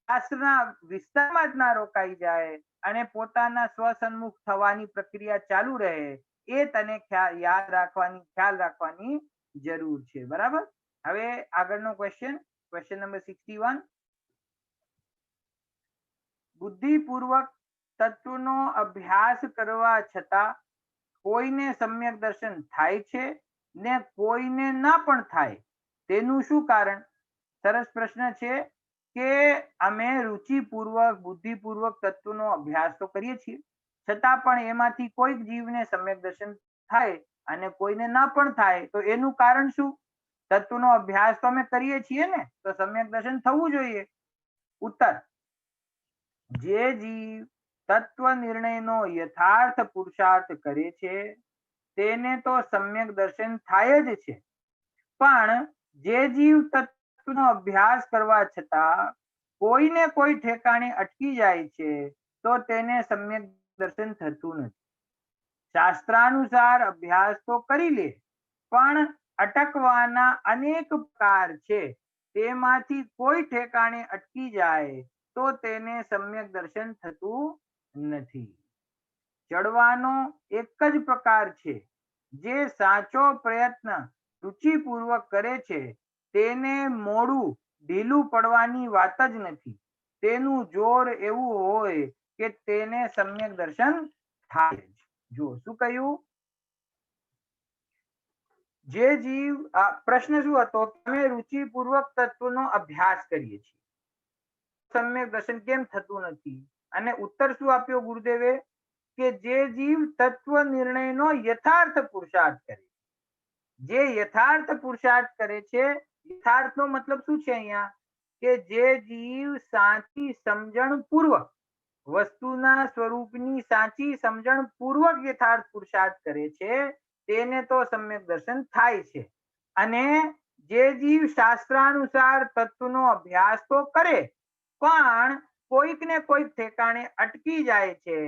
[SPEAKER 1] શાસ્ત્રના વિસ્તારમાં જ ના રોકાઈ જાય અને પોતાના સ્વસન્મુખ થવાની પ્રક્રિયા ચાલુ રહે. એ તને ખ્યાલ રાખવાની જરૂર છે. બરાબર. હવે આગળનો ક્વેશ્ચન નંબર 61. બુદ્ધિપૂર્વક તત્વનો અભ્યાસ કરવા છતાં કોઈને સમ્યક દર્શન થાય છે ને કોઈને ના પણ થાય, તેનું શું કારણ? સરસ પ્રશ્ન છે કે અમે રુચિપૂર્વક બુદ્ધિપૂર્વક તત્વનો અભ્યાસ તો કરીએ છીએ, છતાં પણ એમાંથી કોઈક જીવને સમ્યક દર્શન થાય અને કોઈને ના પણ થાય, તો એનું કારણ શું? તત્વનો અભ્યાસ તો અમે કરીએ છીએ ને, તો સમ્યક દર્શન થવું જોઈએ. ઉત્તર: જે જીવ તત્વ નિર્ણયનો યથાર્થ પુરુષાર્થ કરે છે તેને તો સમ્યક દર્શન થાય જ છે. પણ જે જીવ તત્વનો અભ્યાસ કરવા છતાં કોઈને કોઈ ઠેકાણે અટકી જાય છે તો તેને સમ્યક દર્શન થતું નથી. શાસ્ત્રાનુસાર અભ્યાસ તો કરી લે, પણ અટકવાના અનેક પ્રકાર છે, તેમાંથી કોઈ ઠેકાણે અટકી જાય તો તેને સમ્યક દર્શન થતું નથી. ચડવાનો એક જ પ્રકાર છે. જે સાચો પ્રયત્ન રુચિપૂર્વક કરે છે તેને મોડું ઢીલું પડવાની વાત જ નથી. તેનું જોર એવું હોય કે તેને સમ્યક દર્શન થાય જ. જો શું કહ્યું? જે જીવ, પ્રશ્ન શું હતો? અમે રુચિપૂર્વક તત્વનો અભ્યાસ કરીએ છીએ, સમ્યક દર્શન કેમ થતું નથી? અને ઉત્તર શું આપ્યો ગુરુદેવે? કે જે જીવ તત્વ નિર્ણયનો યથાર્થ પુરુષાર્થ કરે. જે યથાર્થ પુરુષાર્થ કરે છે, યથાર્થનો મતલબ શું છે અહીંયા? કે જે જીવ સાચી સમજણ પૂર્વક વસ્તુના સ્વરૂપની સાચી સમજણ પૂર્વક યથાર્થ પુરુષાર્થ કરે છે તેને તો સમ્યક દર્શન થાય છે. અને જે જીવ શાસ્ત્રાનુસાર તત્વનો અભ્યાસ તો કરે પણ કોઈક ને કોઈક ઠેકાણે અટકી જાય છે,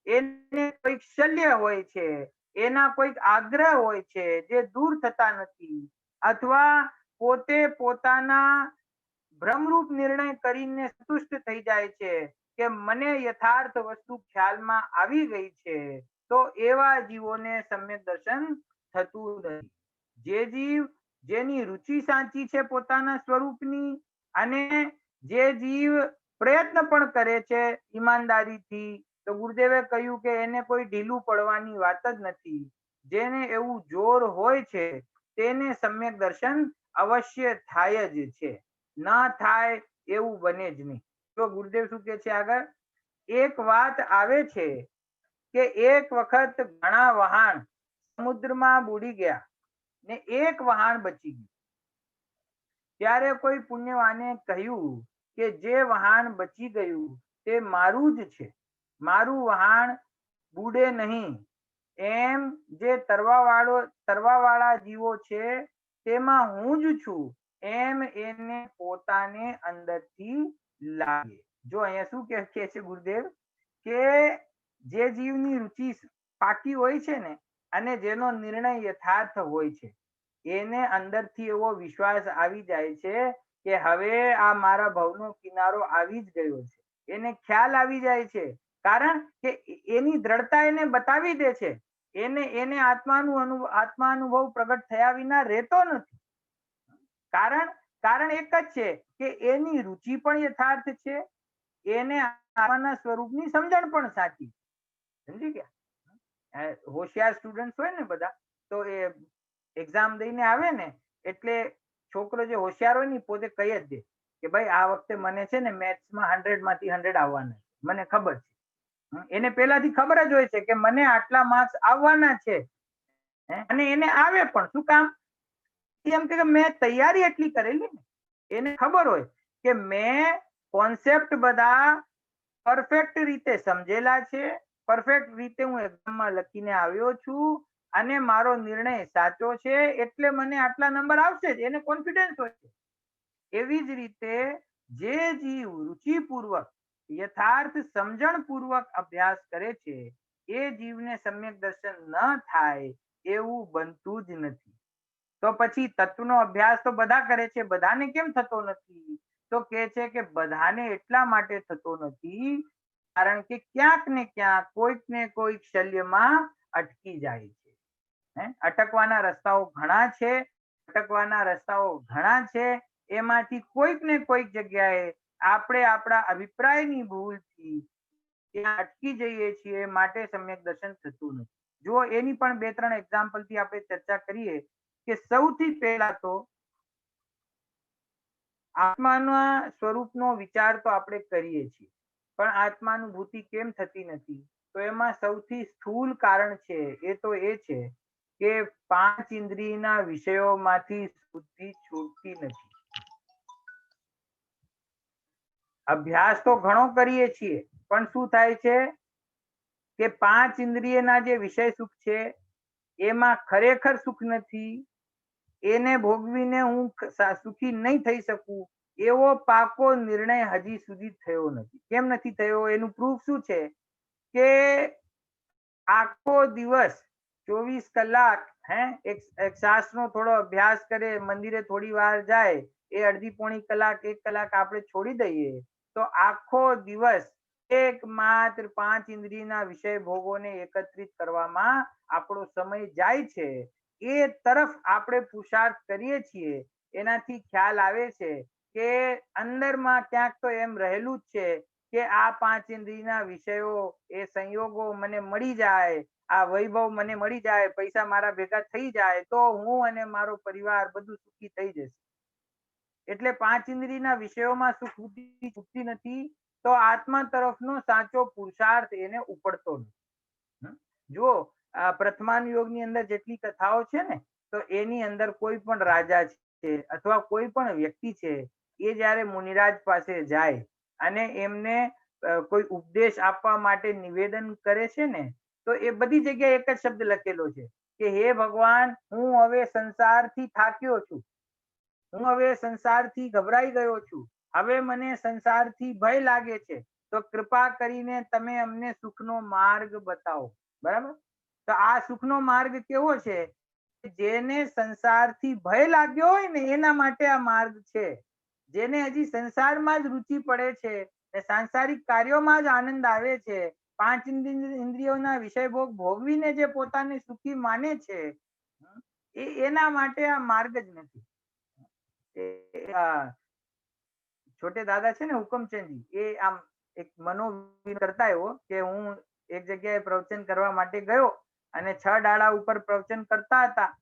[SPEAKER 1] એને કોઈક શલ્ય હોય છે, એના કોઈક આગ્રહ હોય છે જે દૂર થતા નથી, અથવા પોતે પોતાના ભ્રમરૂપ નિર્ણય કરીને સંતુષ્ટ થઈ જાય છે કે મને યથાર્થ વસ્તુ ખ્યાલમાં આવી ગઈ છે, તો એવા જીવોને સમ્યક દર્શન થતું નથી. જે જીવ જેની રુચિ સાચી છે પોતાના સ્વરૂપની, અને જે જીવ પ્રયત્ન પણ કરે છે ઈમાનદારીથી, તો ગુરુદેવે કહ્યું કે એને કોઈ ઢીલું પડવાની વાત જ નથી. જેને એવું જોર હોય છે તેને સમ્યક દર્શન અવશ્ય થાય જ છે. ન થાય એવું બને જ નહીં. તો ગુરુદેવ શું કે છે આગળ, એક વાત આવે છે કે એક વખત ઘણા વહાણ સમુદ્રમાં બુડી ગયા ને એક વહાણ બચી ગયું. ત્યારે કોઈ પુણ્યવાને કહ્યું કે જે વહાણ બચી ગયું તે મારું જ છે, મારું વહાણ બુડે નહીં. એમ જે તરવાવાળા જીવો છે તેમાં હું જ છું એમ એને પોતાને અંદરથી લાગે. જો અહીંયા શું કહે છે ગુરુદેવ, કે જે જીવની રુચિ પાકી હોય છે ને અને જેનો નિર્ણય યથાર્થ હોય છે, એને અંદરથી એવો વિશ્વાસ આવી જાય છે કે હવે આ મારા ભવનો કિનારો આવી જ ગયો છે. એને ખ્યાલ આવી જાય છે, કારણ કે એની દ્રઢતા એને બતાવી દે છે. એને આત્માનુભવ પ્રગટ થયા વિના રહેતો નથી. કારણ એક જ છે કે એની રુચિ પણ યથાર્થ છે, એને આત્માના સ્વરૂપની સમજણ પણ સાચી. સમજી ગયા? હોશિયાર સ્ટુડન્ટ હોય ને બધા, તો એ એક્ઝામ દઈને આવે ને એટલે છોકરો જે હોશિયાર હોય ને પોતે કહી જ દે કે ભાઈ આ વખતે મને છે ને મેથ્સમાં 100 માંથી 100 આવવાના છે, મને ખબર છે. એને પહેલાથી ખબર જ હોય છે કે મને આટલા માર્ક્સ આવવાના છે, અને એને આવે પણ. શું કામ? એમ કે મેં તૈયારી એટલી કરેલી ને, એને ખબર હોય કે મેં કોન્સેપ્ટ બધા પરફેક્ટ રીતે સમજેલા છે, પરફેક્ટ રીતે હું એક્ઝામમાં લખીને આવ્યો છું અને મારો નિર્ણય સાચો છે, એટલે મને આટલા નંબર આવશે જ, એને કોન્ફિડન્સ હોય છે. એવી જ રીતે જે જીવ રુચિપૂર્વક યથાર્થ સમજણપૂર્વક અભ્યાસ કરે છે એ જીવને સમ્યક દર્શન ન થાય એવું બનતું જ નથી. તો પછી તત્વનો અભ્યાસ તો બધા કરે છે, બધાને કેમ થતો નથી? તો કે છે કે બધાને એટલા માટે થતો નથી કારણ કે ક્યાંક ને ક્યાંક કોઈક ને કોઈક શલ્યમાં અટકી જાય છે. અટકવાના રસ્તાઓ ઘણા છે, એમાંથી કોઈક ને કોઈક જગ્યાએ આપણે આપણા અભિપ્રાયની ભૂલથી ત્યાં અટકી જઈએ છીએ, માટે સમ્યક દર્શન થતું નથી. જો એની પણ 2-3 એક્ઝામ્પલ થી આપણે ચર્ચા કરીએ કે સૌથી પહેલા તો આત્માના સ્વરૂપનો વિચાર તો આપણે કરીએ છીએ, પણ આત્માનુભૂતિ કેમ થતી નથી? તો એમાં સૌથી સ્થૂળ કારણ છે એ તો એ છે કે 5 ઇન્દ્રિયના વિષયોમાંથી બુદ્ધિ છૂટતી નથી. અભ્યાસ તો ઘણો કરીએ છીએ, પણ શું થાય છે કે 5 ઇન્દ્રિયના જે વિષય સુખ છે એમાં ખરેખર સુખ નથી, એને ભોગવીને હું સુખી નહીં થઈ શકું એવો પાકો નિર્ણય હજી સુધી થયો નથી. કેમ નથી થયો? એનું પ્રૂફ શું છે કે આખો દિવસ 24 કલાક એક શાસ્ત્રનો થોડો અભ્યાસ કરે, મંદિરે થોડી વાર જાય, એ અડધી પોણી કલાક 1 કલાક આપણે છોડી દઈએ તો આખો દિવસ એકમાત્ર 5 ઇન્દ્રિયના વિષય ભોગોને એકત્રિત કરવામાં આપણો સમય જાય છે. એ તરફ આપણે પુરુષાર્થ કરીએ છીએ, એનાથી ખ્યાલ આવે છે કે અંદરમાં ક્યાંક તો એમ રહેલું જ છે કે આ 5 ઇન્દ્રિયના વિષયો, એ સંયોગો મને મળી જાય, આ વૈભવ મને મળી જાય, પૈસા મારા ભેગા થઈ જાય તો હું અને મારો પરિવાર બધું સુખી થઈ જશે. એટલે 5 ઇન્દ્રિયના વિષયોમાં સુખ બુદ્ધિ છૂટતી નથી, તો આત્મા તરફનો સાચો પુરુષાર્થ એને ઉપડતો નથી. જો પ્રથમાન યોગની અંદર જેટલી કથાઓ છે ને, તો એની અંદર કોઈ પણ રાજા છે અથવા કોઈ પણ વ્યક્તિ છે, એ જ્યારે મુનિરાજ પાસે જાય અને એમને કોઈ ઉપદેશ આપવા માટે નિવેદન કરે છે ને, તો એ બધી જગ્યાએ એક જ શબ્દ લખેલો છે કે હે ભગવાન, હું હવે સંસારથી થાક્યો છું, હું હવે સંસારથી ગભરાઈ ગયો છું, હવે મને સંસારથી ભય લાગે છે, તો કૃપા કરીને તમે અમને સુખનો માર્ગ બતાવો. બરાબર? તો આ સુખનો માર્ગ કેવો છે? જેને સંસારથી ભય લાગ્યો હોય ને એના માટે આ માર્ગ છે. જેને હજી સંસારમાં જ રુચિ પડે છે, સાંસારિક કાર્યોમાં જ આનંદ આવે છે, 5 ઇન્દ્રિયોના વિષય ભોગ ભોગવીને જે પોતાને સુખી માને છે, એના માટે આ માર્ગ જ નથી. છોટે દાદા છે ને હુકમચંદજી, એ આમ એક મનોવિન કરતા એવો કે હું એક જગ્યાએ પ્રવચન કરવા માટે ગયો અને 6 ડાળા ઉપર પ્રવચન કરતા હતા.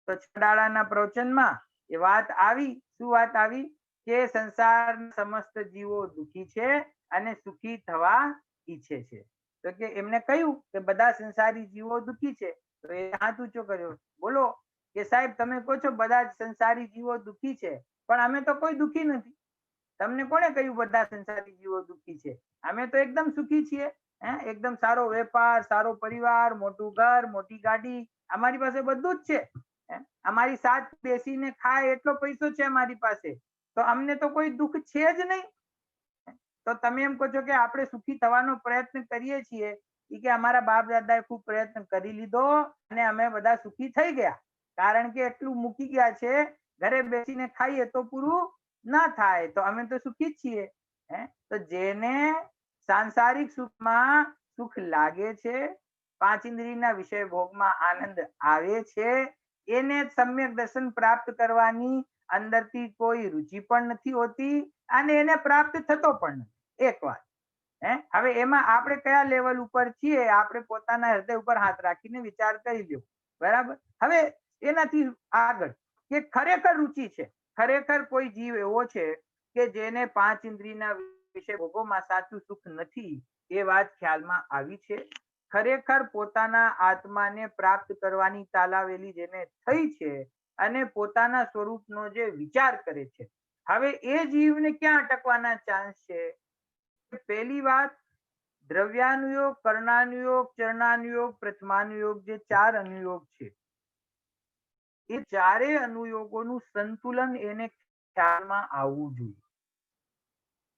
[SPEAKER 1] તો 6 ડાળાના પ્રવચનમાં એ વાત આવી. શું વાત આવી? કે સંસારના સમસ્ત જીવો દુઃખી છે અને સુખી થવા ઈચ્છે છે. તો કે એમને કહ્યું કે બધા સંસારી જીવો દુઃખી છે. તો એ હાથ ઊંચો કર્યો, બોલો કે સાહેબ તમે કહો છો બધા જ સંસારી જીવો દુઃખી છે, પણ અમે તો કોઈ દુઃખી નથી. તમને કોણે કહ્યું બધા સંસારી જીવો દુઃખી છે? અમે તો એકદમ સુખી છીએ. એકદમ સારો વેપાર, સારો પરિવાર, મોટું ઘર, મોટી ગાડી, અમારી પાસે બધું જ છે. અમારી સાથ બેસીને ખાય એટલો પૈસો છે અમારી પાસે, તો અમને તો કોઈ દુઃખ છે જ નહીં. તો તમે એમ કહો છો કે આપણે સુખી થવાનો પ્રયત્ન કરીએ છીએ, એ કે અમારા બાપ દાદાએ ખૂબ પ્રયત્ન કરી લીધો અને અમે બધા સુખી થઈ ગયા, કારણ કે એટલું મૂકી ગયા છે, ઘરે બેસીને ખાઈએ તો પૂરું ના થાય, તો અમે તો સુખી જ છીએ. તો જેને સાંસારિક સુખમાં સુખ લાગે છે, પાંચ ઇન્દ્રિયના વિષય ભોગમાં આનંદ આવે છે, એને સમ્યક દર્શન પ્રાપ્ત કરવાની અંદરથી કોઈ રુચિ પણ નથી હોતી અને એને પ્રાપ્ત થતો પણ નથી. એક વાત. હવે એમાં આપણે કયા લેવલ ઉપર છીએ, આપણે પોતાના હૃદય ઉપર હાથ રાખીને વિચાર કરી લ્યો. બરાબર. હવે એનાથી આગળ કે ખરેખર રુચિ છે, ખરેખર કોઈ જીવ એવો છે કે જેને પાંચ ઇન્દ્રિયના વિષય ભોગોમાં સાચું સુખ નથી, એ વાત ખ્યાલમાં આવી છે. ખરેખર પોતાના આત્માને પ્રાપ્ત કરવાની તાલાવેલી જેને થઈ છે અને પોતાના સ્વરૂપનો જે વિચાર કરે છે, હવે એ જીવને ક્યાં અટકવાના ચાન્સ છે? પહેલી વાત, દ્રવ્યાનુયોગ, કર્ણાનુયોગ, ચરણાનુયોગ, પ્રથમાનુયોગ, જે 4 અનુયોગ છે, એ ચારેય અનુયોગોનું સંતુલન એને ખ્યાલમાં આવવું જોઈએ.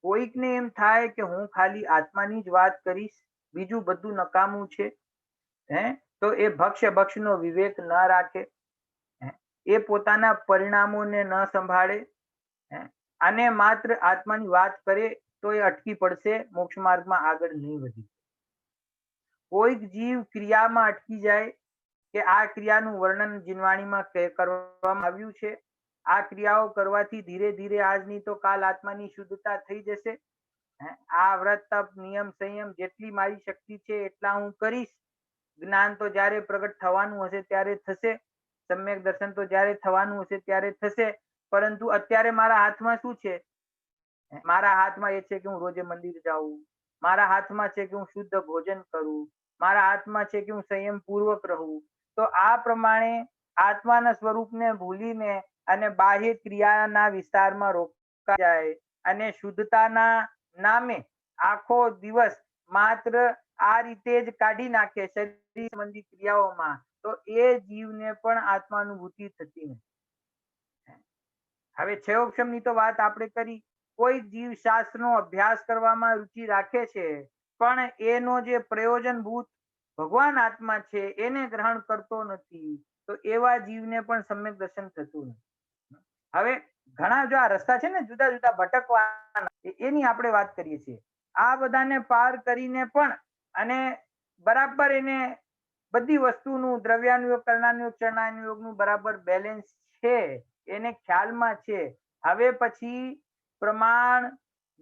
[SPEAKER 1] કોઈકને એમ થાય કે હું ખાલી આત્માની જ વાત કરીશ, બીજું બધું નકામું છે, તો એ ભક્ષ્ય ભક્ષનો વિવેક ન રાખે, એ પોતાના પરિણામોને ન સંભાળે અને માત્ર આત્માની વાત કરે તો એ અટકી પડશે, મોક્ષ માર્ગમાં આગળ નહીં વધી. કોઈક જીવ ક્રિયામાં અટકી જાય કે આ ક્રિયાનું વર્ણન જીનવાણીમાં કરવામાં આવ્યું છે, આ ક્રિયાઓ કરવાથી ધીરે ધીરે આજની તો કાલ આત્માની શુદ્ધતા થઈ જશે. આ વ્રત તપ નિયમ સંયમ જેટલી મારી શક્તિ છે એટલા હું કરીશ. જ્ઞાન તો જ્યારે પ્રગટ થવાનું હશે ત્યારે થશે, સમ્યક દર્શન તો જ્યારે થવાનું હશે ત્યારે થશે, પરંતુ અત્યારે મારા હાથમાં શું છે? મારા હાથમાં એ છે કે હું રોજે મંદિર જાઉં, મારા હાથમાં છે કે હું શુદ્ધ ભોજન કરું, મારા હાથમાં છે કે હું સંયમ પૂર્વક રહું. તો આ પ્રમાણે આત્માના સ્વરૂપને ભૂલીને અને બાહ્ય ક્રિયાના વિસ્તારમાં રોકાઈ જાય અને શુદ્ધતાના નામે આખો દિવસ માત્ર આ રીતે જ કાઢી નાખે શરીર સંબંધી ક્રિયાઓમાં, તો એ જીવને પણ આત્માનુભૂતિ થતી નથી. હવે છેવક્ષમની તો વાત આપણે કરી. કોઈ જીવ શાસ્ત્રનો અભ્યાસ કરવામાં રુચિ રાખે છે, પણ એનો જે પ્રયોજનભૂત ભગવાન આત્મા છે એને ગ્રહણ કરતો નથી, તો એવા જીવને પણ સમ્યક દર્શન થતું નથી. હવે ઘણા જો આ રસ્તા છે ને જુદા જુદા ભટકવાના, એની આપણે વાત કરીએ છીએ. આ બધાને પાર કરીને પણ અને બરાબર એને બધી વસ્તુનું દ્રવ્યાનુયોગ, કર્ણાનુયોગ, ચરણાનુયોગનું બરાબર બેલેન્સ છે, એને ખ્યાલમાં છે. હવે પછી પ્રમાણ,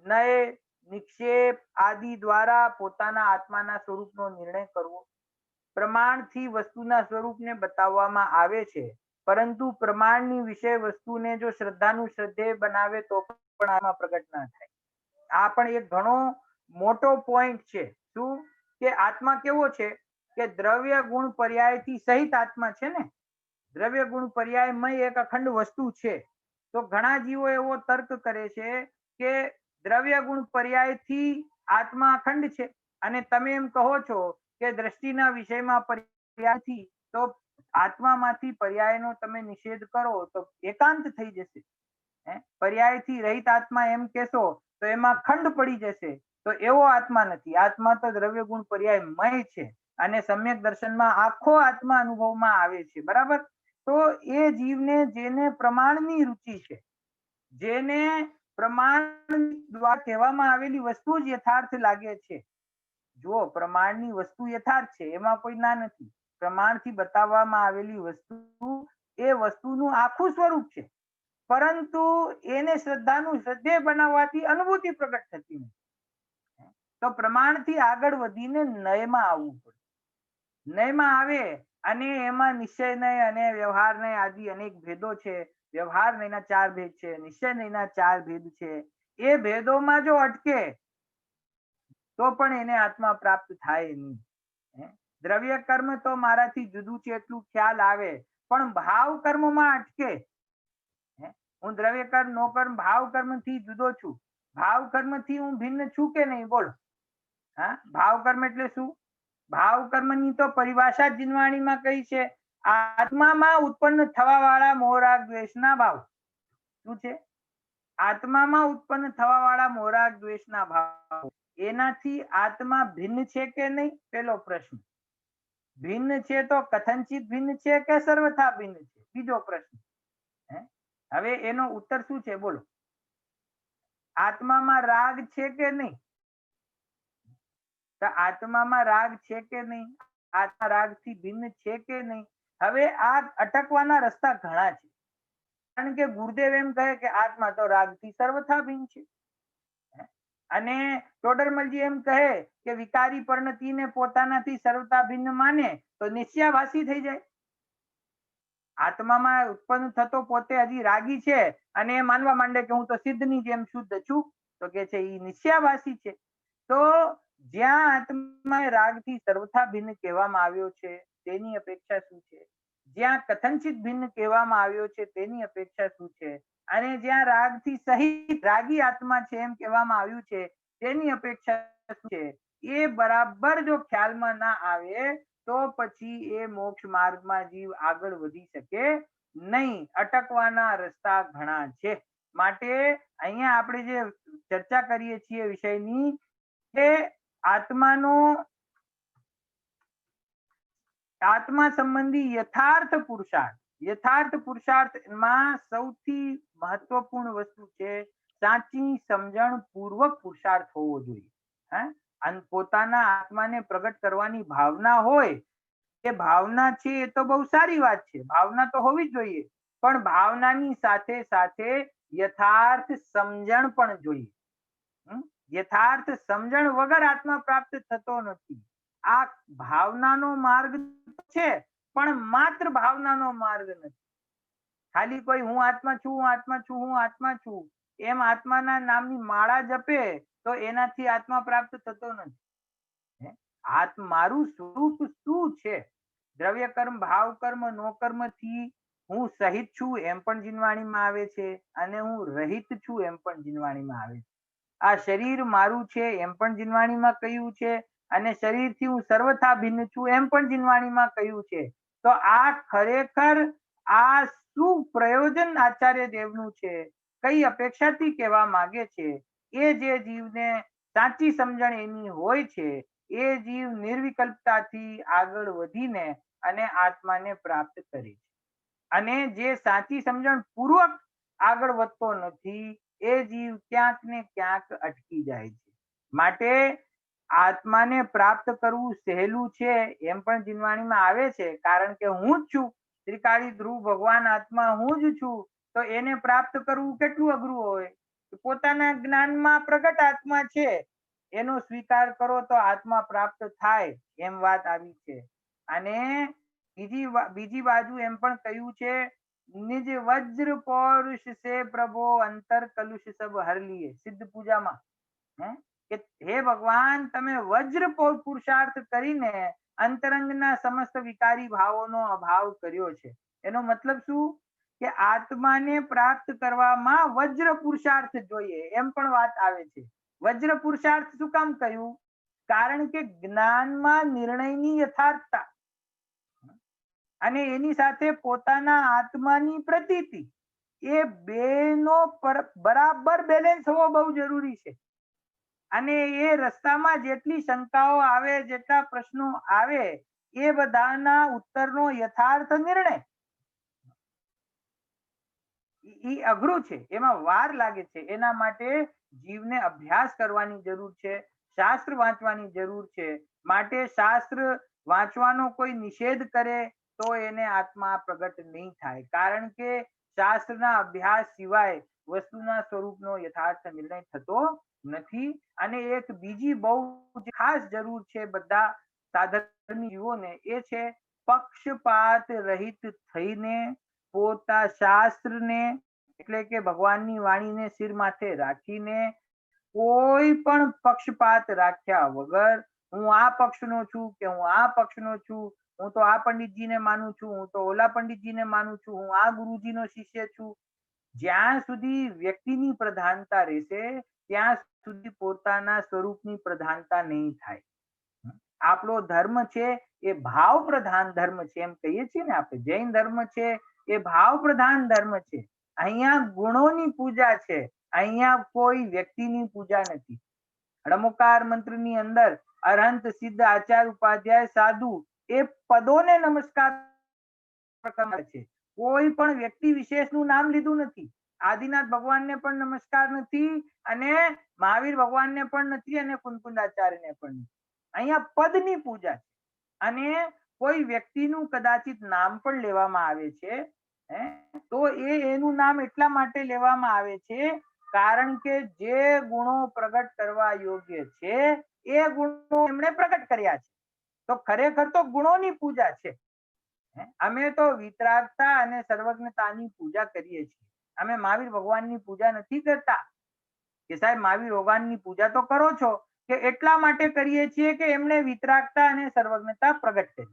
[SPEAKER 1] નય, નિક્ષેપ આદિ દ્વારા પોતાના આત્માના સ્વરૂપનો નિર્ણય કરવો. પ્રમાણથી વસ્તુના સ્વરૂપને બતાવવામાં આવે છે, પરંતુ પ્રમાણની વિષય વસ્તુને જો શ્રદ્ધાનું શ્રદ્ધેય બનાવે તો પણ આમાં પ્રગટ ના થાય. આ પણ એક ઘણો મોટો પોઈન્ટ છે. શું કે આત્મા કેવો છે કે દ્રવ્ય ગુણ પર્યાયથી સહિત આત્મા છે ને, દ્રવ્ય ગુણ પર્યાયમય એક અખંડ વસ્તુ છે. તો ઘણા જીવો એવો તર્ક કરે છે કે દ્રવ્ય ગુણ પર્યાયથી આત્મા અખંડ છે, અને તમે એમ કહો છો કે દ્રષ્ટિના વિષયમાં પર્યાયથી, તો આત્મામાંથી પર્યાયનો તમે નિષેધ કરો તો એકાંત થઈ જશે. પર્યાયથી રહિત આત્મા એમ કેશો તો એમાં ખંડ પડી જશે, તો એવો આત્મા નથી. આત્મા તો દ્રવ્ય ગુણ પર્યાયમય છે અને સમ્યક દર્શનમાં આખો આત્મા અનુભવમાં આવે છે. બરાબર. તો એ જીવને જેને પ્રમાણની રુચિ છે, જેને પ્રમાણ દ્વારા કહેવામાં આવેલી વસ્તુ જ યથાર્થ લાગે છે. જો પ્રમાણની વસ્તુ યથાર્થ છે, એમાં કોઈ ના નથી. પ્રમાણથી બતાવવામાં આવેલી વસ્તુ એ વસ્તુનું આખું સ્વરૂપ છે, પરંતુ એને શ્રદ્ધાનું શ્રદ્ધેય બનાવવાથી અનુભૂતિ પ્રગટ થતી નથી. તો પ્રમાણથી આગળ વધીને નયમાં આવવું પડે. નયમાં આવે અને એમાં નિશ્ચય નય અને વ્યવહાર નય આદિ અનેક ભેદો છે. વ્યવહાર નહીંના 4 ભેદ છે, નિશ્ચય નહીંના 4 ભેદ છે. એ ભેદોમાં જો અટકે તો પણ એને આત્મા પ્રાપ્ત થાય નહીં. દ્રવ્ય કર્મ તો મારાથી જુદું છે એટલું ખ્યાલ આવે, પણ ભાવ કર્મમાં અટકે. હું દ્રવ્ય કર્મ નો કર્મ ભાવ કર્મથી જુદો છું. ભાવ કર્મથી હું ભિન્ન છું કે નહીં? બોલો. હા, ભાવ કર્મ એટલે શું? ભાવ કર્મની તો પરિભાષા જ જીનવાણીમાં કઈ છે? આત્મામાં ઉત્પન્ન થવા વાળા મોહરાગ દ્વેષના ભાવ. શું છે? આત્મામાં ઉત્પન્ન થવા વાળા મોહરાગ દ્વેષના ભાવ. એનાથી આત્મા ભિન્ન છે કે નહીં? પેલો પ્રશ્ન. ભિન્ન છે તો કથનચિત ભિન્ન છે કે સર્વથા ભિન્ન છે? બીજો પ્રશ્ન. હવે એનો ઉત્તર શું છે? બોલો. આત્મામાં રાગ છે કે નહીં? તો આત્મામાં રાગ છે કે નહીં? આત્મા રાગથી ભિન્ન છે કે નહીં? હવે આ અટકવાના રસ્તા ઘણા છે. કારણ કે ગુરુદેવ એમ કહે કે આત્મા તો રાગથી સર્વથા ભિન્ન છે, અને ટોડરમલજી એમ કહે કે વિકારી પરિણતિને પોતાનાથી સર્વથા ભિન્ન માને તો નિશ્ચયાભાસી થઈ જાય. આત્મામાં ઉત્પન્ન થતો પોતે હજી રાગી છે અને એ માનવા માંડે કે હું તો સિદ્ધની જેમ શુદ્ધ છું, તો કે છે એ નિશ્ચયાભાસી છે. તો જ્યાં આત્મા રાગથી સર્વથા ભિન્ન કહેવામાં આવ્યો છે તેની અપેક્ષા શું છે? જ્યાં કથનચિત ભિન્ન કહેવામાં આવ્યો છે તેની અપેક્ષા શું છે? અને જ્યાં રાગથી સહિત રાગી આત્મા છે એમ કહેવામાં આવ્યું છે તેની અપેક્ષા શું છે? એ બરાબર જો ખ્યાલમાં ના આવે તો પછી એ મોક્ષ માર્ગમાં જીવ આગળ વધી શકે નહીં. અટકવાના રસ્તા ઘણા છે. માટે અહીંયા આપણે જે ચર્ચા કરીએ છીએ વિષયની, કે આત્મા સંબંધી યથાર્થ પુરુષાર્થમાં સૌથી મહત્વપૂર્ણ વસ્તુ છે સાચી સમજણ પૂર્વક પુરુષાર્થ હોવો જોઈએ. અને પોતાના આત્માને પ્રગટ કરવાની ભાવના હોય, એ ભાવના છે એ તો બહુ સારી વાત છે, ભાવના તો હોવી જ જોઈએ, પણ ભાવનાની સાથે સાથે યથાર્થ સમજણ પણ જોઈએ. યથાર્થ સમજણ વગર આત્મા પ્રાપ્ત થતો નથી. આ ભાવનાનો માર્ગ છે, પણ માત્ર ભાવનાનો માર્ગ નથી. ખાલી કોઈ હું આત્મા છું, હું આત્મા છું, હું આત્મા છું એમ આત્માના નામની માળા જપે તો એનાથી આત્મા પ્રાપ્ત થતો નથી. મારું સ્વરૂપ શું છે? દ્રવ્ય કર્મ, ભાવ કર્મ, નો કર્મ થી હું સહિત છું એમ પણ જીનવાણીમાં આવે છે, અને હું રહિત છું એમ પણ જીનવાણીમાં આવે છે. આ શરીર મારું છે એમ પણ જીનવાણીમાં કહ્યું છે, અને શરીરથી હું સર્વથા ભિન્ન છું એમ પણ જીનવાણીમાં કહ્યું છે. તો આ ખરેખર આ શું પ્રયોજન આચાર્ય દેવનું છે? કઈ અપેક્ષાથી કહેવા માંગે છે? એ જે જીવને સાચી સમજણ એની હોય છે એ જીવ નિર્વિકલ્પતાથી આગળ વધીને અને આત્માને પ્રાપ્ત કરે છે. અને જે સાચી સમજણ પૂર્વક આગળ વધતો નથી એ જીવ ક્યાંક ને ક્યાંક અટકી જાય છે. માટે આત્માને પ્રાપ્ત કરવું સહેલું છે એમ પણ જીનવાણીમાં આવે છે, કારણ કે હું જ છું. ત્રિકાળી ધ્રુવ ભગવાન આત્મા હું જ છું, તો એને પ્રાપ્ત કરવું કેટલું અઘરું હોય? પોતાના જ્ઞાનમાં પ્રગટ આત્મા છે એનો સ્વીકાર કરો તો આત્મા પ્રાપ્ત થાય એમ વાત આવી છે. અને બીજી બાજુ એમ પણ કહ્યું છે, નિજ વજ્ર પૌરુષ સે પ્રભો અંતર કલુષ સબ હર લીએ. સિદ્ધ પૂજામાં કે હે ભગવાન, તમે વજ્ર પુરુષાર્થ કરીને અંતરંગના સમસ્ત વિકારી ભાવોનો અભાવ કર્યો છે. એનો મતલબ શું? કે આત્માને પ્રાપ્ત કરવામાં વજ્ર પુરુષાર્થ જોઈએ એમ પણ વાત આવે છે. વજ્ર પુરુષાર્થ શું કામ કહ્યું? કારણ કે જ્ઞાનમાં નિર્ણયની યથાર્થતા અને એની સાથે પોતાના આત્માની પ્રતીતિ, એ બેનો બરાબર બેલેન્સ હોવો બહુ જરૂરી છે. અને એ રસ્તામાં જેટલી શંકાઓ આવે, જેટલા પ્રશ્નો આવે, એ બધાના ઉત્તરનો યથાર્થ નિર્ણય એ અઘરું છે, એમાં વાર લાગે છે. એના માટે જીવને અભ્યાસ કરવાની જરૂર છે, શાસ્ત્ર વાંચવાની જરૂર છે. માટે શાસ્ત્ર વાંચવાનો કોઈ નિષેધ કરે તો એને આત્મા પ્રગટ નહીં થાય, કારણ કે શાસ્ત્રના અભ્યાસ સિવાય વસ્તુના સ્વરૂપનો યથાર્થ નિર્ણય થતો નથી. અને એક બીજી બહુ ખાસ જરૂર છે બધા સાધક જીવોને, એ છે પક્ષપાત રહિત થઈને પોતા શાસ્ત્રને એટલે કે ભગવાનની વાણીને શિર માથે રાખીને કોઈ પણ પક્ષપાત રાખ્યા વગર હું આ પક્ષનો છું કે હું આ પક્ષનો છું, હું તો આ પંડિતજીને માનું છું, હું તો ઓલા પંડિતજીને માનું છું, હું આ ગુરુજીનો શિષ્ય છું, જ્યાં સુધી વ્યક્તિની પ્રધાનતા રહેશે ત્યાં સુધી પોતાના સ્વરૂપની પ્રધાનતા નહીં થાય. આપણો ધર્મ છે એ ભાવ પ્રધાન ધર્મ છે, એમ કહીએ છીએ ને આપણે. જૈન ધર્મ છે એ ભાવ પ્રધાન ધર્મ છે. અહીંયા ગુણોની પૂજા છે, અહીંયા કોઈ વ્યક્તિની પૂજા નથી. અડમોકાર મંત્રની અંદર અરહંત સિદ્ધ આચાર્ય ઉપાધ્યાય સાધુ એ પદોને નમસ્કાર છે, કોઈ પણ વ્યક્તિ વિશેષનું નામ લીધું નથી. આદિનાથ ભગવાનને પણ નમસ્કાર નથી અને મહાવીર ભગવાનને પણ નથી અને કુંકુંદાચાર્યને પણ નથી. અહીંયા પદની પૂજા છે અને કોઈ વ્યક્તિનું કદાચિત નામ પણ લેવામાં આવે છે તો એનું નામ એટલા માટે લેવામાં આવે છે કારણ કે જે ગુણો પ્રગટ કરવા યોગ્ય છે એ ગુણો એમણે પ્રગટ કર્યા છે. તો ખરેખર તો ગુણોની પૂજા છે. અમે તો વિતરાગતા અને સર્વજ્ઞતાની પૂજા કરીએ છીએ. અમે મહાવીર ભગવાનની પૂજા નથી કરતા કે સાહેબ મહાવીર ભગવાનની પૂજા તો કરો છો કે એટલા માટે કરીએ છીએ કે એમણે વિતરાગતા અને સર્વજ્ઞતા પ્રગટ કરી.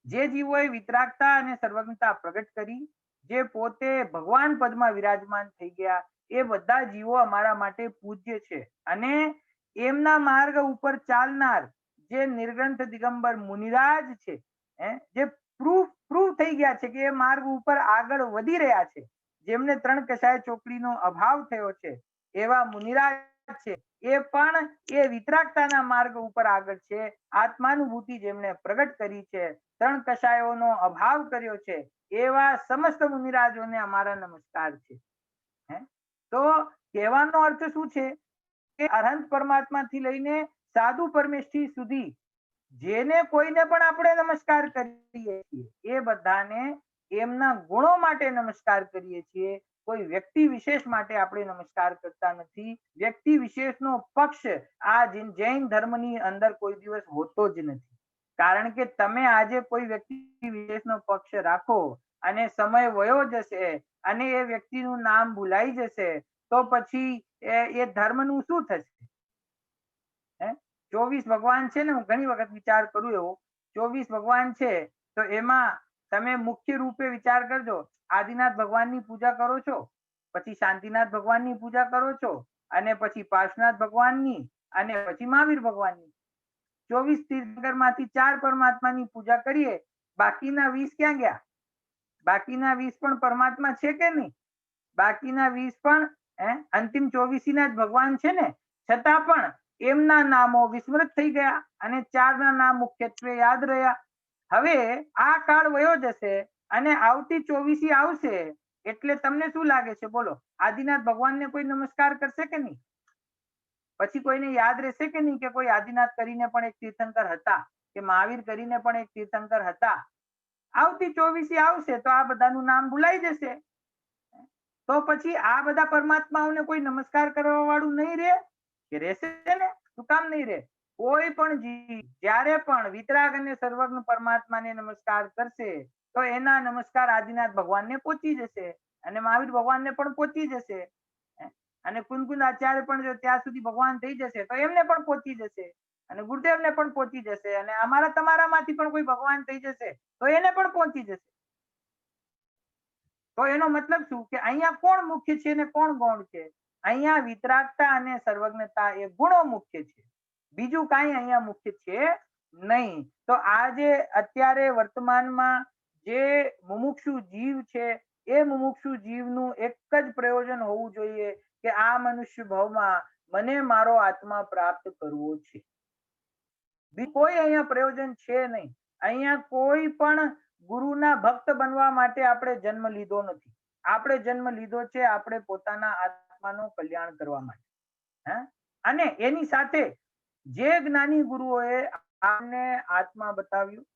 [SPEAKER 1] જે જીવોએ વિતરાગતા અને સર્વજ્ઞતા પ્રગટ કરી, જે પોતે ભગવાન પદમાં વિરાજમાન થઈ ગયા, એ બધા જીવો અમારા માટે પૂજ્ય છે અને એમના માર્ગ ઉપર ચાલનાર જે નિર્ગ્રંથ દિગંબર મુનિરાજ છે, જે પ્રૂફ થઈ ગયા છે કે એ માર્ગ ઉપર આગળ વધી રહ્યા છે, જેમને 3 કષાય ચોકડીનો અભાવ થયો છે એવા મુનિરાજ છે, એ પણ એ વિતરાગતાના માર્ગ ઉપર આગળ છે. આત્માનુભૂતિ જેમણે પ્રગટ કરી છે, 3 કષાયોનો અભાવ કર્યો છે, એવા સમસ્ત મુનિરાજોને અમારા નમસ્કાર છે. તો કહેવાનો અર્થ શું છે કે અરહંત પરમાત્માથી લઈને સાધુ પરમેષ્ઠી સુધી જેને કોઈને પણ આપણે નમસ્કાર કરીએ છીએ એ બધાને એમના ગુણો માટે નમસ્કાર કરીએ છીએ. કોઈ વ્યક્તિ વિશેષ માટે આપણે નમસ્કાર કરતા નથી. વ્યક્તિ વિશેષનો પક્ષ આ જૈન ધર્મની અંદર કોઈ દિવસ હોતો જ નથી. કારણ કે તમે આજે કોઈ વ્યક્તિ વિશેષનો પક્ષ રાખો અને સમય વયો જશે અને એ વ્યક્તિનું નામ ભૂલાઈ જશે તો પછી એ ધર્મનું શું થશે? 24 ભગવાન છે ને, હું ઘણી વખત વિચાર કરું એવો 24 ભગવાન છે તો એમાં તમે મુખ્ય રૂપે વિચાર કરજો. આદિનાથ ભગવાનની પૂજા કરો છો, પછી શાંતિનાથ ભગવાનની પૂજા કરો છો અને પછી પાર્શ્વનાથ ભગવાનની અને પછી મહાવીર ભગવાનની. 24 તીર્થંકર માંથી 4 પરમાત્માની પૂજા કરીએ, બાકીના 20 ક્યાં ગયા? બાકીના 20 પણ પરમાત્મા છે કે નહીં? બાકીના 20 પણ અંતિમ 24 ના જ ભગવાન છે ને, છતાં પણ એમના નામો વિસ્મૃત થઈ ગયા અને 4 ના નામ મુખ્યત્વે યાદ રહ્યા. હવે આ કાળ વયો જશે અને આવતી 24 આવશે એટલે તમને શું લાગે છે બોલો? આદિનાથ ભગવાનને કોઈ નમસ્કાર કરશે કે નહીં? પછી કોઈને યાદ રહેશે કે નહીં કે કોઈ આદિનાથ કરીને પણ એક તીર્થંકર હતા કે મહાવીર કરીને પણ એક તીર્થંકર હતા? આવતી 24 આવશે તો આ બધાનું નામ ભૂલાઈ જશે. તો પછી આ બધા પરમાત્માઓને કોઈ નમસ્કાર કરવા વાળું નહીં રહે કે રહેશે ને? શું કામ નહીં રહે? કોઈ પણ જીવ જ્યારે પણ વિતરાગ અને સર્વજ્ઞ પરમાત્માને નમસ્કાર કરશે તો એના નમસ્કાર આદિનાથ ભગવાનને પહોંચી જશે અને મહાવીર ભગવાનને પણ પહોંચી જશે અને કુંકુંદ આચાર્ય પણ જો ત્યાં સુધી ભગવાન થઈ જશે તો એમને પણ પહોંચી જશે અને ગુરુદેવને પણ પહોંચી જશે અને અમારા તમારામાંથી પણ કોઈ ભગવાન થઈ જશે તો એને પણ પહોંચી જશે. તો એનો મતલબ શું કે અહીંયા કોણ મુખ્ય છે અને કોણ ગૌણ છે? અહીંયા વિતરાગતા અને સર્વજ્ઞતા એ ગુણો મુખ્ય છે, બીજું કાંઈ અહીંયા મુખ્ય છે નહીં. તો આજે અત્યારે વર્તમાનમાં જે મુમુક્ષુ જીવ છે એ મુમુક્ષુ જીવનું એક જ પ્રયોજન હોવું જોઈએ કે આ મનુષ્ય ભાવમાં મને મારો આત્મા પ્રાપ્ત કરવો છે. કોઈ અહીંયા પ્રયોજન છે નહીં. અહીંયા કોઈ પણ ગુરુના ભક્ત બનવા માટે આપણે જન્મ લીધો નથી. આપણે જન્મ લીધો છે આપણે પોતાના આત્માનું કલ્યાણ કરવા માટે. અને એની સાથે જે જ્ઞાની ગુરુઓએ આપણને આત્મા બતાવ્યું,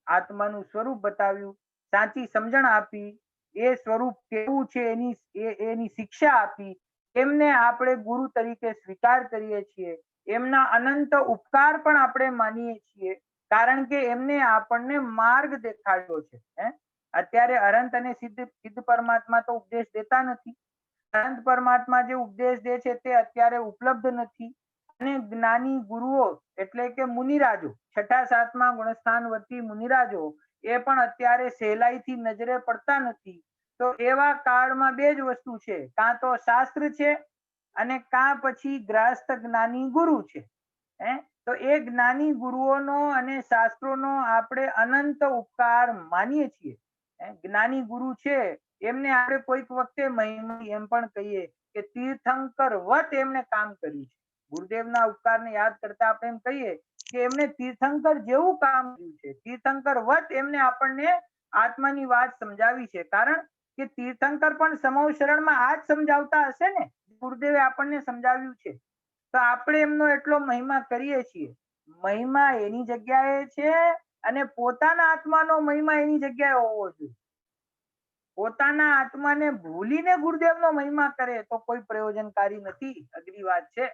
[SPEAKER 1] આત્માનું સ્વરૂપ બતાવ્યું, સાચી સમજણ આપી, એ સ્વરૂપ કેવું છે એની શિક્ષા આપી, એમને આપણે ગુરુ તરીકે સ્વીકાર કરીએ છીએ. એમના અનંત ઉપકાર પણ આપણે માનીએ છીએ કારણ કે એમને આપણને માર્ગ દેખાડ્યો છે. અત્યારે અનંત અને સિદ્ધ પરમાત્મા તો ઉપદેશ દેતા નથી. અનંત પરમાત્મા જે ઉપદેશ દે છે તે અત્યારે ઉપલબ્ધ નથી. અને જ્ઞાની ગુરુઓ એટલે કે મુનિરાજો, 6ઠા 7મા ગુણસ્થાનવર્તી મુનિરાજો એ પણ અત્યારે સહેલાઈથી નજરે પડતા નથી. તો એવા કાળમાં બે જ વસ્તુ છે, કાં તો શાસ્ત્ર છે અને કાં પછી ગ્રહસ્થ જ્ઞાની ગુરુ છે. તો એ જ્ઞાની ગુરુઓનો અને શાસ્ત્રોનો આપણે અનંત ઉપકાર માનીએ છીએ. જ્ઞાની ગુરુ છે એમને આપણે કોઈક વખતે મહિમા એમ પણ કહીએ કે તીર્થંકર વત એમને કામ કર્યું છે. ગુરુદેવના ઉપકારને યાદ કરતા આપણે એમ કહીએ કે એમને તીર્થંકર જેવું કામ કર્યું છે. તીર્થંકર વત એમને આપણને આત્માની વાત સમજાવી છે. કારણ કે તીર્થંકર પણ સમવ શરણમાં આ જ સમજાવતા હશે ને, ગુરુદેવે આપણને સમજાવ્યું છે. તો આપણે એમનો એટલો મહિમા કરીએ છીએ. મહિમા એની જગ્યાએ છે અને પોતાના આત્માનો મહિમા એની જગ્યાએ હોવો જોઈએ. પોતાના આત્માને ભૂલીને ગુરુદેવનો મહિમા કરે તો કોઈ પ્રયોજનકારી નથી. અઘરી વાત છે.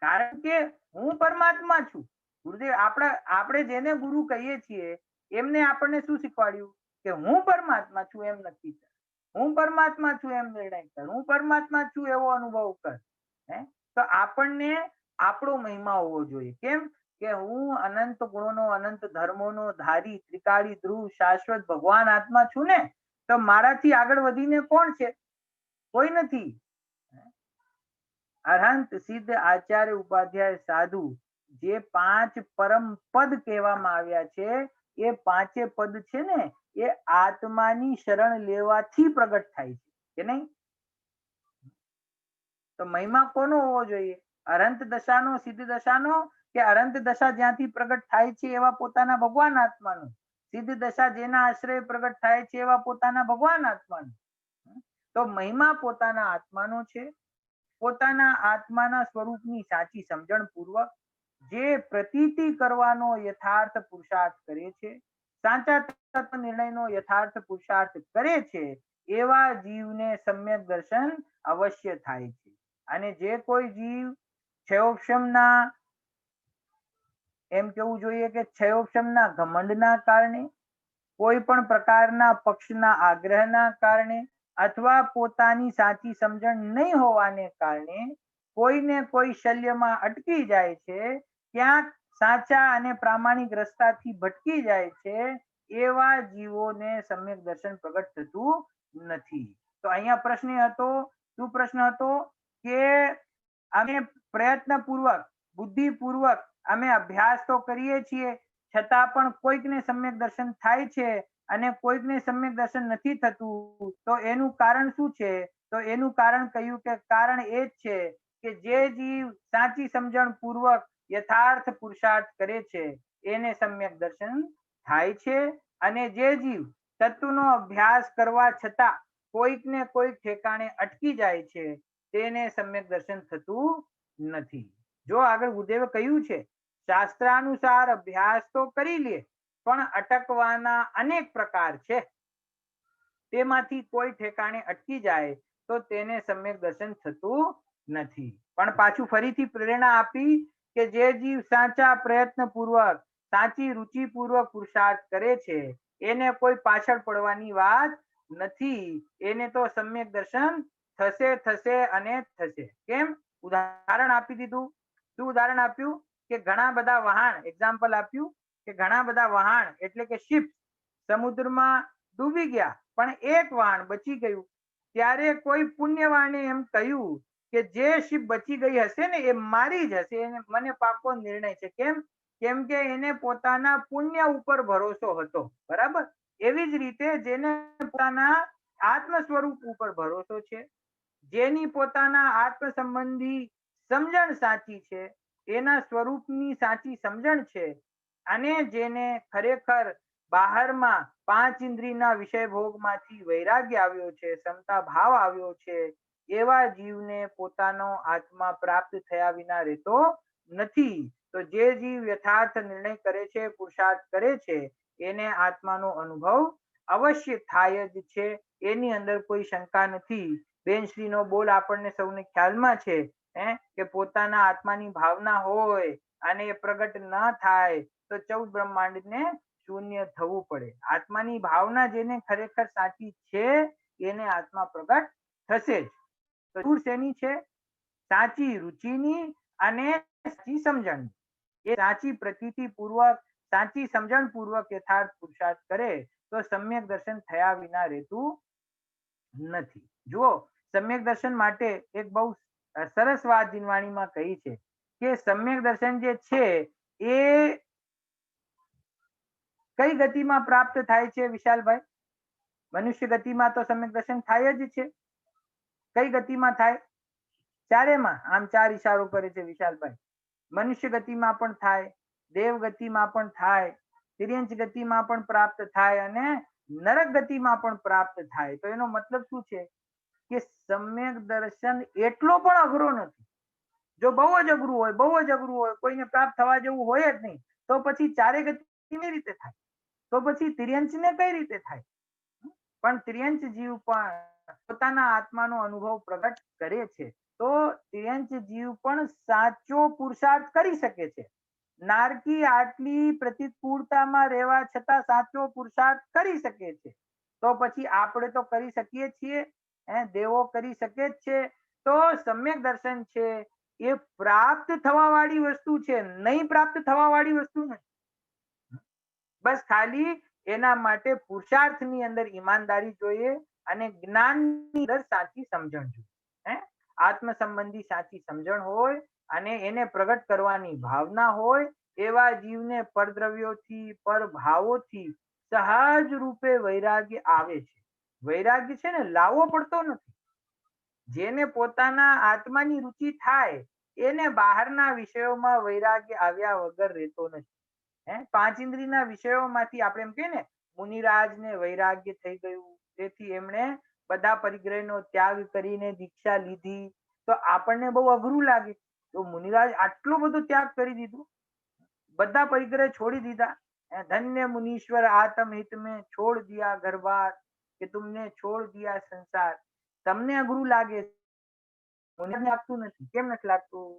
[SPEAKER 1] કારણ કે હું પરમાત્મા છું. ગુરુદેવ આપણે જેને ગુરુ કહીએ છીએ એમને આપણને શું શીખવાડ્યું કે હું પરમાત્મા છું એમ નક્કી કર, હું પરમાત્મા છું એમ નિર્ણય કર, હું પરમાત્મા છું એવો અનુભવ કર. તો આપણને આપણો મહિમા હોવો જોઈએ. કેમ કે હું અનંત ગુણોનો અનંત ધર્મોનો ધારી ત્રિકાળી ધ્રુવ શાશ્વત ભગવાન આત્મા છું ને, તો મારાથી આગળ વધીને કોણ છે? કોઈ નથી. અરહંત સિદ્ધ આચાર્ય ઉપાધ્યાય સાધુ જે 5 પરમ પદ કહેવામાં આવ્યા છે, એ 5 પદ છે ને એ આત્માની શરણ લેવાથી પ્રગટ થાય છે કે નહીં? તો મહિમા કોનો હોવો જોઈએ? અરંત દશાનો, સિદ્ધ દશાનો, કે અરંત દશા જ્યાંથી પ્રગટ થાય છે એવા પોતાના ભગવાન આત્માનો, સિદ્ધ દશા જેના આશ્રય પ્રગટ થાય છે એવા પોતાના ભગવાન આત્માનો. તો મહિમા પોતાના આત્માનો છે. પોતાના આત્માના સ્વરૂપની સાચી સમજણ પૂર્વક જે પ્રતીતિ કરવાનો યથાર્થ પુરુષાર્થ કરે છે, સાચા તત્વ નિર્ણયનો યથાર્થ પુરુષાર્થ કરે છે, એવા જીવને સમ્યક દર્શન અવશ્ય થાય છે. અને જે કોઈ જીવ ક્ષયોક્ષમના, એમ કેવું જોઈએ કે ક્ષયોક્ષમના ઘમંડના કારણે, કોઈ પણ પ્રકારના પક્ષના આગ્રહના કારણે અથવા પોતાની સાચી સમજણ નહીં હોવાને કારણે કોઈને કોઈ શલ્યમાં અટકી જાય છે, ક્યાંક સાચા અને પ્રામાણિક રસ્તાથી ભટકી જાય છે, એવા જીવોને સમ્યક દર્શન પ્રગટ થતું નથી. તો અહીંયા પ્રશ્ન હતો, શું પ્રશ્ન હતો કે અમે પ્રયત્નપૂર્વક બુદ્ધિપૂર્વક અમે અભ્યાસ તો કરીએ છીએ છતાં પણ કોઈકને સમ્યક દર્શન થાય છે અને કોઈકને સમ્યક દર્શન નથી થતું. તો એનું કારણ શું છે? તો એનું કારણ કહ્યું કે કારણ એ જ છે કે જે જીવ સાચી સમજણ પૂર્વક યથાર્થ પુરુષાર્થ કરે છે એને સમ્યક દર્શન થાય છે, અને જે જીવ તત્વનો અભ્યાસ કરવા છતાં કોઈક ને કોઈક ઠેકાણે અટકી જાય છે તેને સમ્યક દર્શન થતું નથી. જો આગળ ગુરુદેવે કહ્યું છે શાસ્ત્રાનુસાર અભ્યાસ તો કરી લે પણ અટકવાના અનેક પ્રકાર છે, તેમાંથી કોઈ ઠેકાણે અટકી જાય તો તેને સમ્યક દર્શન થતું નથી. પણ પાછું ફરીથી પ્રેરણા આપી કે જે જીવ સાચા પ્રયત્ન પૂર્વક સાચી રુચિ પૂર્વક પુરુષાર્થ કરે છે એને કોઈ પાછળ પડવાની વાત નથી. એને તો સમ્યક દર્શન થશે થશે અને થશે. કેમ? ઉદાહરણ આપી દીધું. શું ઉદાહરણ આપ્યું? કે ઘણા બધા વહાણ, એક્ઝામ્પલ આપ્યું કે ઘણા બધા વહાણ એટલે કે શિપ સમુદ્રમાં ડૂબી ગયા પણ એક વહાણ બચી ગયું. ત્યારે કોઈ પુણ્યવાણે એમ કહ્યું કે જે શિપ બચી ગઈ હશે ને એ મારી જ હશે, એને મને પાકો નિર્ણય છે. કેમ કે એને પોતાના પુણ્ય ઉપર ભરોસો હતો. બરાબર? એવી જ રીતે જેને પોતાના આત્મ સ્વરૂપ ઉપર ભરોસો છે, જેની પોતાના આત્મ સંબંધી સમજણ સાચી છે, એના સ્વરૂપની સાચી સમજણ છે, અને જેને ખરેખર બહારમાં 5 ઇન્દ્રિયના વિષય ભોગમાંથી વૈરાગ્ય આવ્યો છે, સમતા ભાવ આવ્યો છે, એવા જીવને પોતાનો આત્મા પ્રાપ્ત થયા વિના રહેતો નથી. તો જે જીવ યથાર્થ નિર્ણય કરે છે, પુરુષાર્થ કરે છે, એને આત્માનો અનુભવ અવશ્ય થાય જ છે. એની અંદર કોઈ શંકા નથી. બેનશ્રીનો બોલ આપણને સૌને ખ્યાલમાં છે કે પોતાના આત્માની ભાવના હોય અને એ પ્રગટ ન થાય તો 14 બ્રહ્માંડને શૂન્ય થવું પડે. આત્માની ભાવના જેને ખરેખર સાચી છે એને આત્મા પ્રગટ થશે જ. તો જરૂર શેની છે? સાચી રુચિની અને સાચી સમજણ. એ સાચી પ્રતીતિ પૂર્વક, સાચી સમજણ પૂર્વક યથાર્થ પુરુષાર્થ કરે તો સમ્યક દર્શન થયા વિના રહેતું નથી. જુઓ, સમ્યક દર્શન માટે એક બહુ સરસ વાત જીનવાણીમાં કહી છે કે સમ્યક દર્શન જે છે એ કઈ ગતિમાં પ્રાપ્ત થાય છે વિશાલભાઈ? મનુષ્ય ગતિમાં તો સમ્યક દર્શન થાય જ છે. કઈ ગતિમાં થાય? ચારેમાં. આમ ચાર ઈશારો કરે છે વિશાલભાઈ. મનુષ્ય ગતિમાં પણ થાય, દેવ ગતિમાં પણ થાય, તિર્યંચ ગતિમાં પણ પ્રાપ્ત થાય અને નરક ગતિમાં પણ પ્રાપ્ત થાય. તો એનો મતલબ શું છે કે સમ્યક દર્શન એટલો પણ અઘરો નથી. જો બહુ જ અઘરું હોય, બહુ જ અઘરું હોય, કોઈને પ્રાપ્ત થવા જેવું હોય જ નહીં, તો પછી ચારે ગતિ કેવી રીતે થાય? તો પછી તિર્યંચ ને કઈ રીતે થાય? પણ તિર્યંચ જીવ પણ પોતાના આત્માનો અનુભવ પ્રગટ કરે છે તો તિર્યંચ જીવ પણ સાચો પુરુષાર્થ કરી શકે છે. નારકી આટલી પ્રતિકૂળતામાં રહેવા છતાં સાચો પુરુષાર્થ કરી શકે છે. તો પછી આપણે તો કરી શકીએ છીએ, દેવો કરી શકે જ છે. તો સમ્યક દર્શન છે એ પ્રાપ્ત થવા વાળી વસ્તુ છે, નહીં પ્રાપ્ત થવા વાળી વસ્તુ નથી. બસ ખાલી એના માટે પુરુષાર્થની અંદર ઈમાનદારી જોઈએ અને જ્ઞાનની અંદર સાચી સમજણ જોઈએ. આત્મ સંબંધી સાચી સમજણ હોય અને એને પ્રગટ કરવાની ભાવના હોય એવા જીવને પરદ્રવ્યોથી, પરભાવોથી સહજ રૂપે વૈરાગ્ય આવે છે. વૈરાગ્ય છે ને લાવવો પડતો નથી. જેને પોતાના આત્માની રુચિ થાય એને બહારના વિષયોમાં વૈરાગ્ય આવ્યા વગર રહેતો નથી. પાંચ ઇન્દ્રિયના વિષયોમાંથી આપણે એમ કહીએ ને મુનિરાજને વૈરાગ્ય થઈ ગયું, તેથી એમણે બધા પરિગ્રહનો ત્યાગ કરીને દીક્ષા લીધી. તો આપણને બહુ અઘરું લાગે, તો મુનિરાજ આટલો બધો ત્યાગ કરી દીધો, બધા પરિગ્રહ છોડી દીધા. ધન્ય મુનીશ્વર આત્મ હિત में छोड़ दिया घर बार કે तुमने छोड़ दिया संसार. તમને અઘરું લાગે, મુનિરાજને લાગતું નથી. કેમ નથી લાગતું?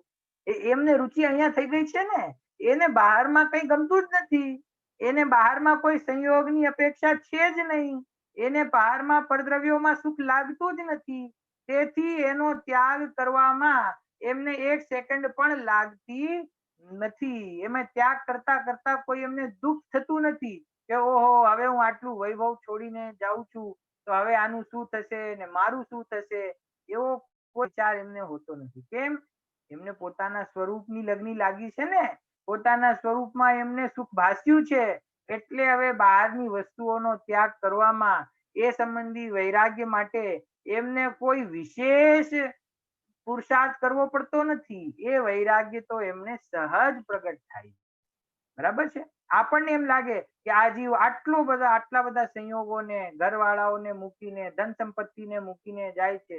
[SPEAKER 1] એમને રુચિ અહીંયા થઈ ગઈ છે ને, એને બહારમાં કઈ ગમતું જ નથી. એને બહારમાં કોઈ સંયોગની અપેક્ષા છે જ નહીં. એને બહારમાં પરદ્રવ્યોમાં સુખ લાગતું જ નથી. તેથી એનો ત્યાગ કરવામાં એમને એક સેકન્ડ પણ લાગતી નથી. એમાં ત્યાગ કરતા કરતા કોઈ એમને દુઃખ થતું નથી કે ઓહો હવે હું આટલું વૈભવ છોડીને જાઉં છું તો હવે આનું શું થશે ને મારું શું થશે, એવો કોઈ વિચાર એમને હોતો નથી. કેમ? એમને પોતાના સ્વરૂપની લગ્ની લાગી છે ને, પોતાના સ્વરૂપમાં એમને સુખ ભાસ્યું છે. એટલે હવે બહારની વસ્તુઓનો ત્યાગ કરવામાં, એ સંબંધી વૈરાગ્ય માટે એમને કોઈ વિશેષ પુરુષાર્થ કરવો પડતો નથી. એ વૈરાગ્ય તો એમને સહજ પ્રગટ થાય. બરાબર છે? આપણને એમ લાગે કે આ જીવ આટલા બધા સંયોગોને, ઘરવાળાઓને મૂકીને, ધન સંપત્તિને મૂકીને જાય છે.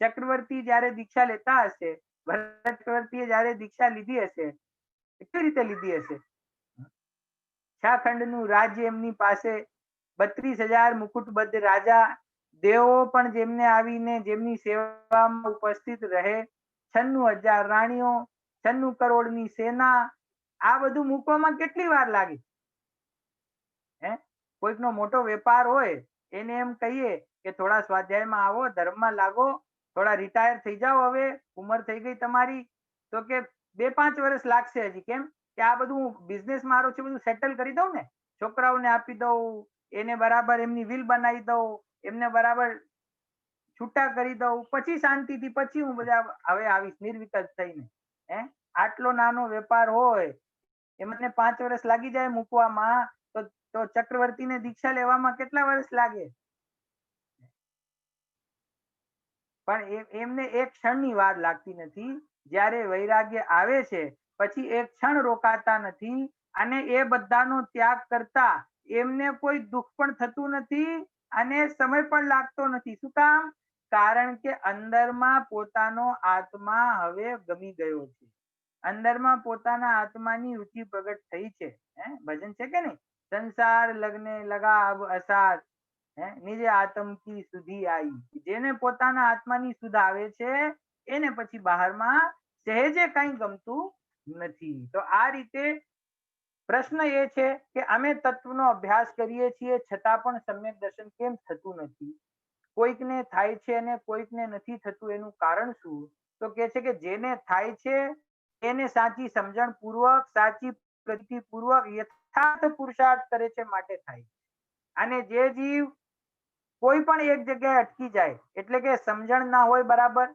[SPEAKER 1] ચક્રવર્તી જયારે દીક્ષા લેતા હશે, ભરત ચક્રવર્તીએ જયારે દીક્ષા લીધી હશે, કેવી રીતે લીધી હશે? છાખંડનું રાજ્ય એમની પાસે, 32,000 મુકુટબદ્ધ રાજા, દેવો પણ જેમને આવીને જેમની સેવામાં ઉપસ્થિત રહે, 96,000 રાણીઓ, 96 કરોડની સેના, આ બધું મૂકવામાં કેટલી વાર લાગી? કોઈકનો મોટો વેપાર હોય, એને એમ કહીએ કે થોડા સ્વાધ્યાયમાં આવો, ધર્મમાં લાગો, થોડા રિટાયર થઈ જાઓ, હવે ઉંમર થઈ ગઈ તમારી, તો કે 2-5 વર્ષ લાગશે હજી. કેમ? કે આ બધું બિઝનેસ મારો છે બધું સેટલ કરી દઉં ને, છોકરાઓને આપી દઉં, એને બરાબર એમની વિલ બનાવી દઉં, એમને બરાબર છૂટા કરી દઉં, પછી શાંતિથી પછી હું બધા હવે આવીશ નિર્વિકલ્પ થઈને. આટલો નાનો વેપાર હોય એમને 5 વર્ષ લાગી જાય મૂકવામાં, તો ચક્રવર્તીને દીક્ષા લેવામાં કેટલા વર્ષ લાગે? પણ એમને એક ક્ષણની વાર લાગતી નથી. જ્યારે વૈરાગ્ય આવે છે પછી એક ક્ષણ રોકાતા નથી અને એ બધાનો ત્યાગ કરતા એમને કોઈ દુઃખ પણ થતું નથી અને સમય પણ લાગતો નથી. શું કામ? કારણ કે અંદરમાં પોતાનો આત્મા હવે ગમી ગયો છે. અંદરમાં પોતાના આત્માની રુચિ પ્રગટ થઈ છે. ભજન છે કે નહીં? સંસાર લગ્ને લગા અબ અસાર, નિજ આત્મ કી સુધી આવી. જેને પોતાના આત્માની સુધ આવે છે એને પછી બહારમાં સહેજે કંઈ ગમતું નથી. તો આ રીતે પ્રશ્ન એ છે કે અમે તત્વનો અભ્યાસ કરીએ છીએ છતાં પણ સમ્યક દર્શન કેમ થતું નથી? કોઈકને થાય છે અને કોઈકને નથી થતું, એનું કારણ શું? તો કે છે કે જેને થાય છે એને સાચી સમજણ પૂર્વક, સાચી પ્રતિ પૂર્વક યથાર્થ પુરુષાર્થ કરે છે માટે થાય. અને જે જીવ કોઈ પણ એક જગ્યાએ અટકી જાય, એટલે કે સમજણ ના હોય બરાબર,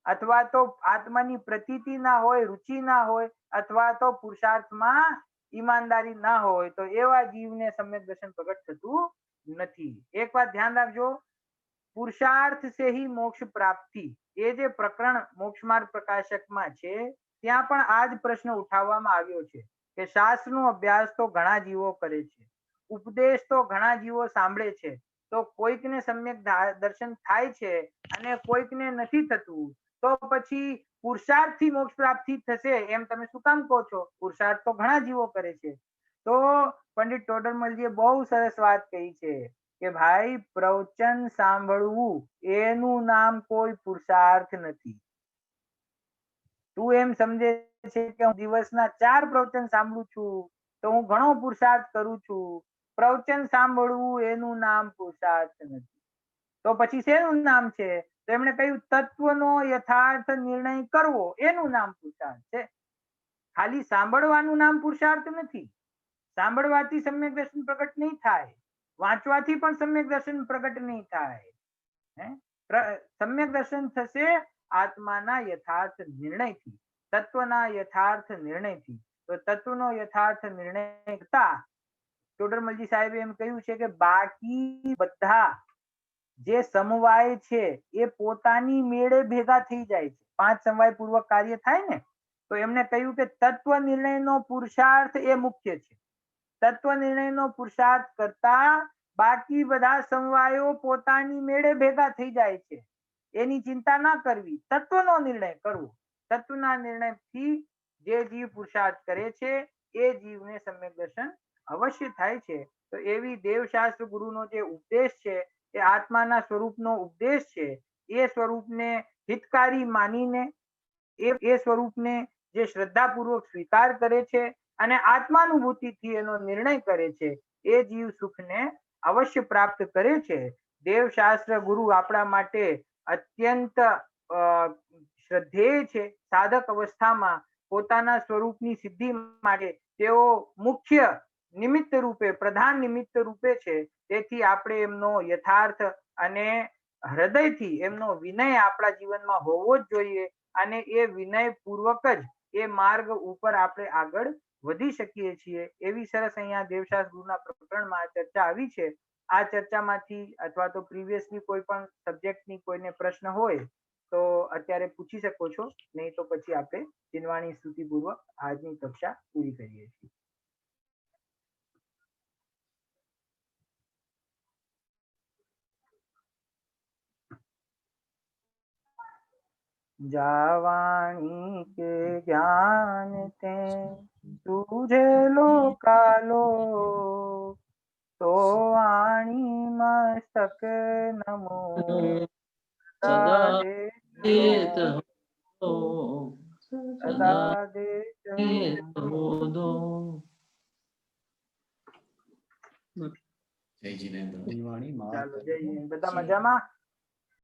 [SPEAKER 1] અથવા તો આત્માની પ્રતીતિ ના હોય, રુચિ ના હોય, અથવા તો પુરુષાર્થમાં ઈમાનદારી ના હોય, તો એવા જીવને સમ્યક દર્શન પ્રગટ થતું નથી. એક વાત ધ્યાન રાખજો, પુરુષાર્થ સે હી મોક્ષ પ્રાપ્તિ, એ જે પ્રકરણ મોક્ષ માર્ગ પ્રકાશકમાં છે ત્યાં પણ આ જ પ્રશ્ન ઉઠાવવામાં આવ્યો છે કે શાસ્ત્રનો અભ્યાસ તો ઘણા જીવો કરે છે, ઉપદેશ તો ઘણા જીવો સાંભળે છે, તો કોઈકને સમ્યક દર્શન થાય છે અને કોઈકને નથી થતું, તો પછી પુરુષાર્થથી મોક્ષ પ્રાપ્તિ થશે એમ તમે શું કામ કહો છો? પુરુષાર્થ તો ઘણા જીવો કરે છે. તો પંડિત ટોડરમલજીએ બહુ સરસ વાત કહી છે કે ભાઈ પ્રવચન સાંભળવું એનું નામ કોઈ પુરુષાર્થ નથી. તું એમ સમજે છે કે હું દિવસના 4 પ્રવચન સાંભળું છું તો હું ઘણો પુરુષાર્થ કરું છું. પ્રવચન સાંભળવું એનું નામ પુરુષાર્થ નથી. તો પછી શેનું નામ છે? તો એમણે કહ્યું તત્વનો યથાર્થ નિર્ણય કરવો એનું નામ પુરુષાર્થ છે. ખાલી સાંભળવાનું નામ પુરુષાર્થ નથી. સાંભળવાથી સમ્યક દર્શન પ્રગટ નહીં થાય, વાંચવાથી પણ સમ્યક દર્શન પ્રગટ નહીં થાય. સમ્યક દર્શન થશે આત્માના યથાર્થ નિર્ણયથી, તત્વના યથાર્થ નિર્ણયથી. તો તત્વનો યથાર્થ નિર્ણય કરતા ટોડરમલજી સાહેબે એમ કહ્યું છે કે બાકી બધા જે સમવાય છે એ પોતાની મેળે ભેગા થઈ જાય છે. 5 સમવાય પૂર્વક કાર્ય થાય ને, તો એમને કહ્યું કે તત્વ નિર્ણયનો પુરુષાર્થ એ મુખ્ય છે. તત્વ નિર્ણયનો પુરુષાર્થ કરતા બાકી બધા સમવાયો પોતાની મેળે ભેગા થઈ જાય છે, એની ચિંતા ના કરવી, તત્વનો નિર્ણય કરવો. તત્વના નિર્ણયથી જે જીવ પુરુષાર્થ કરે છે એ જીવને સમ્યક દર્શન અવશ્ય થાય છે. તો એવી દેવશાસ્ત્ર ગુરુનો જે ઉપદેશ છે એ આત્માના સ્વરૂપનો ઉપદેશ છે. એ સ્વરૂપને હિતકારી માનીને એ સ્વરૂપને જે શ્રદ્ધાપૂર્વક સ્વીકાર કરે છે અને આત્માનુભૂતિથી એનો નિર્ણય કરે છે, એ જીવ સુખને અવશ્ય પ્રાપ્ત કરે છે. દેવશાસ્ત્ર ગુરુ આપણા માટે અત્યંત શ્રદ્ધેય છે. સાધક અવસ્થામાં પોતાના સ્વરૂપની સિદ્ધિ માટે તેઓ મુખ્ય નિમિત્ત રૂપે, પ્રધાન નિમિત્ત રૂપે છે. તેથી આપણે એમનો યથાર્થ અને હૃદયથી એમનો વિનય આપણા જીવનમાં હોવો જ જોઈએ, અને એ વિનય પૂર્વક જ એ માર્ગ ઉપર આપણે આગળ વધી શકીએ છીએ. એવી સરસ અહીંયા દેવશાસ્ત્ર ગુરુના પ્રકરણમાં ચર્ચા આવી છે. આ ચર્ચામાંથી અથવા તો પ્રીવિયસલી કોઈ પણ સબ્જેક્ટની કોઈને પ્રશ્ન હોય તો અત્યારે પૂછી શકો છો, નહીં તો પછી આપણે ચિનવાણી સ્તુતિપૂર્વક આજની કક્ષા પૂરી કરીએ છીએ. जावाणी के ज्ञान ते तुझे लोकालो, तो वाणी मस्तक नमो सदा देश સદા દેશ
[SPEAKER 2] જય જીનેન્દ્ર.
[SPEAKER 1] ચાલો જય હિન્દ. બધા મજામાં?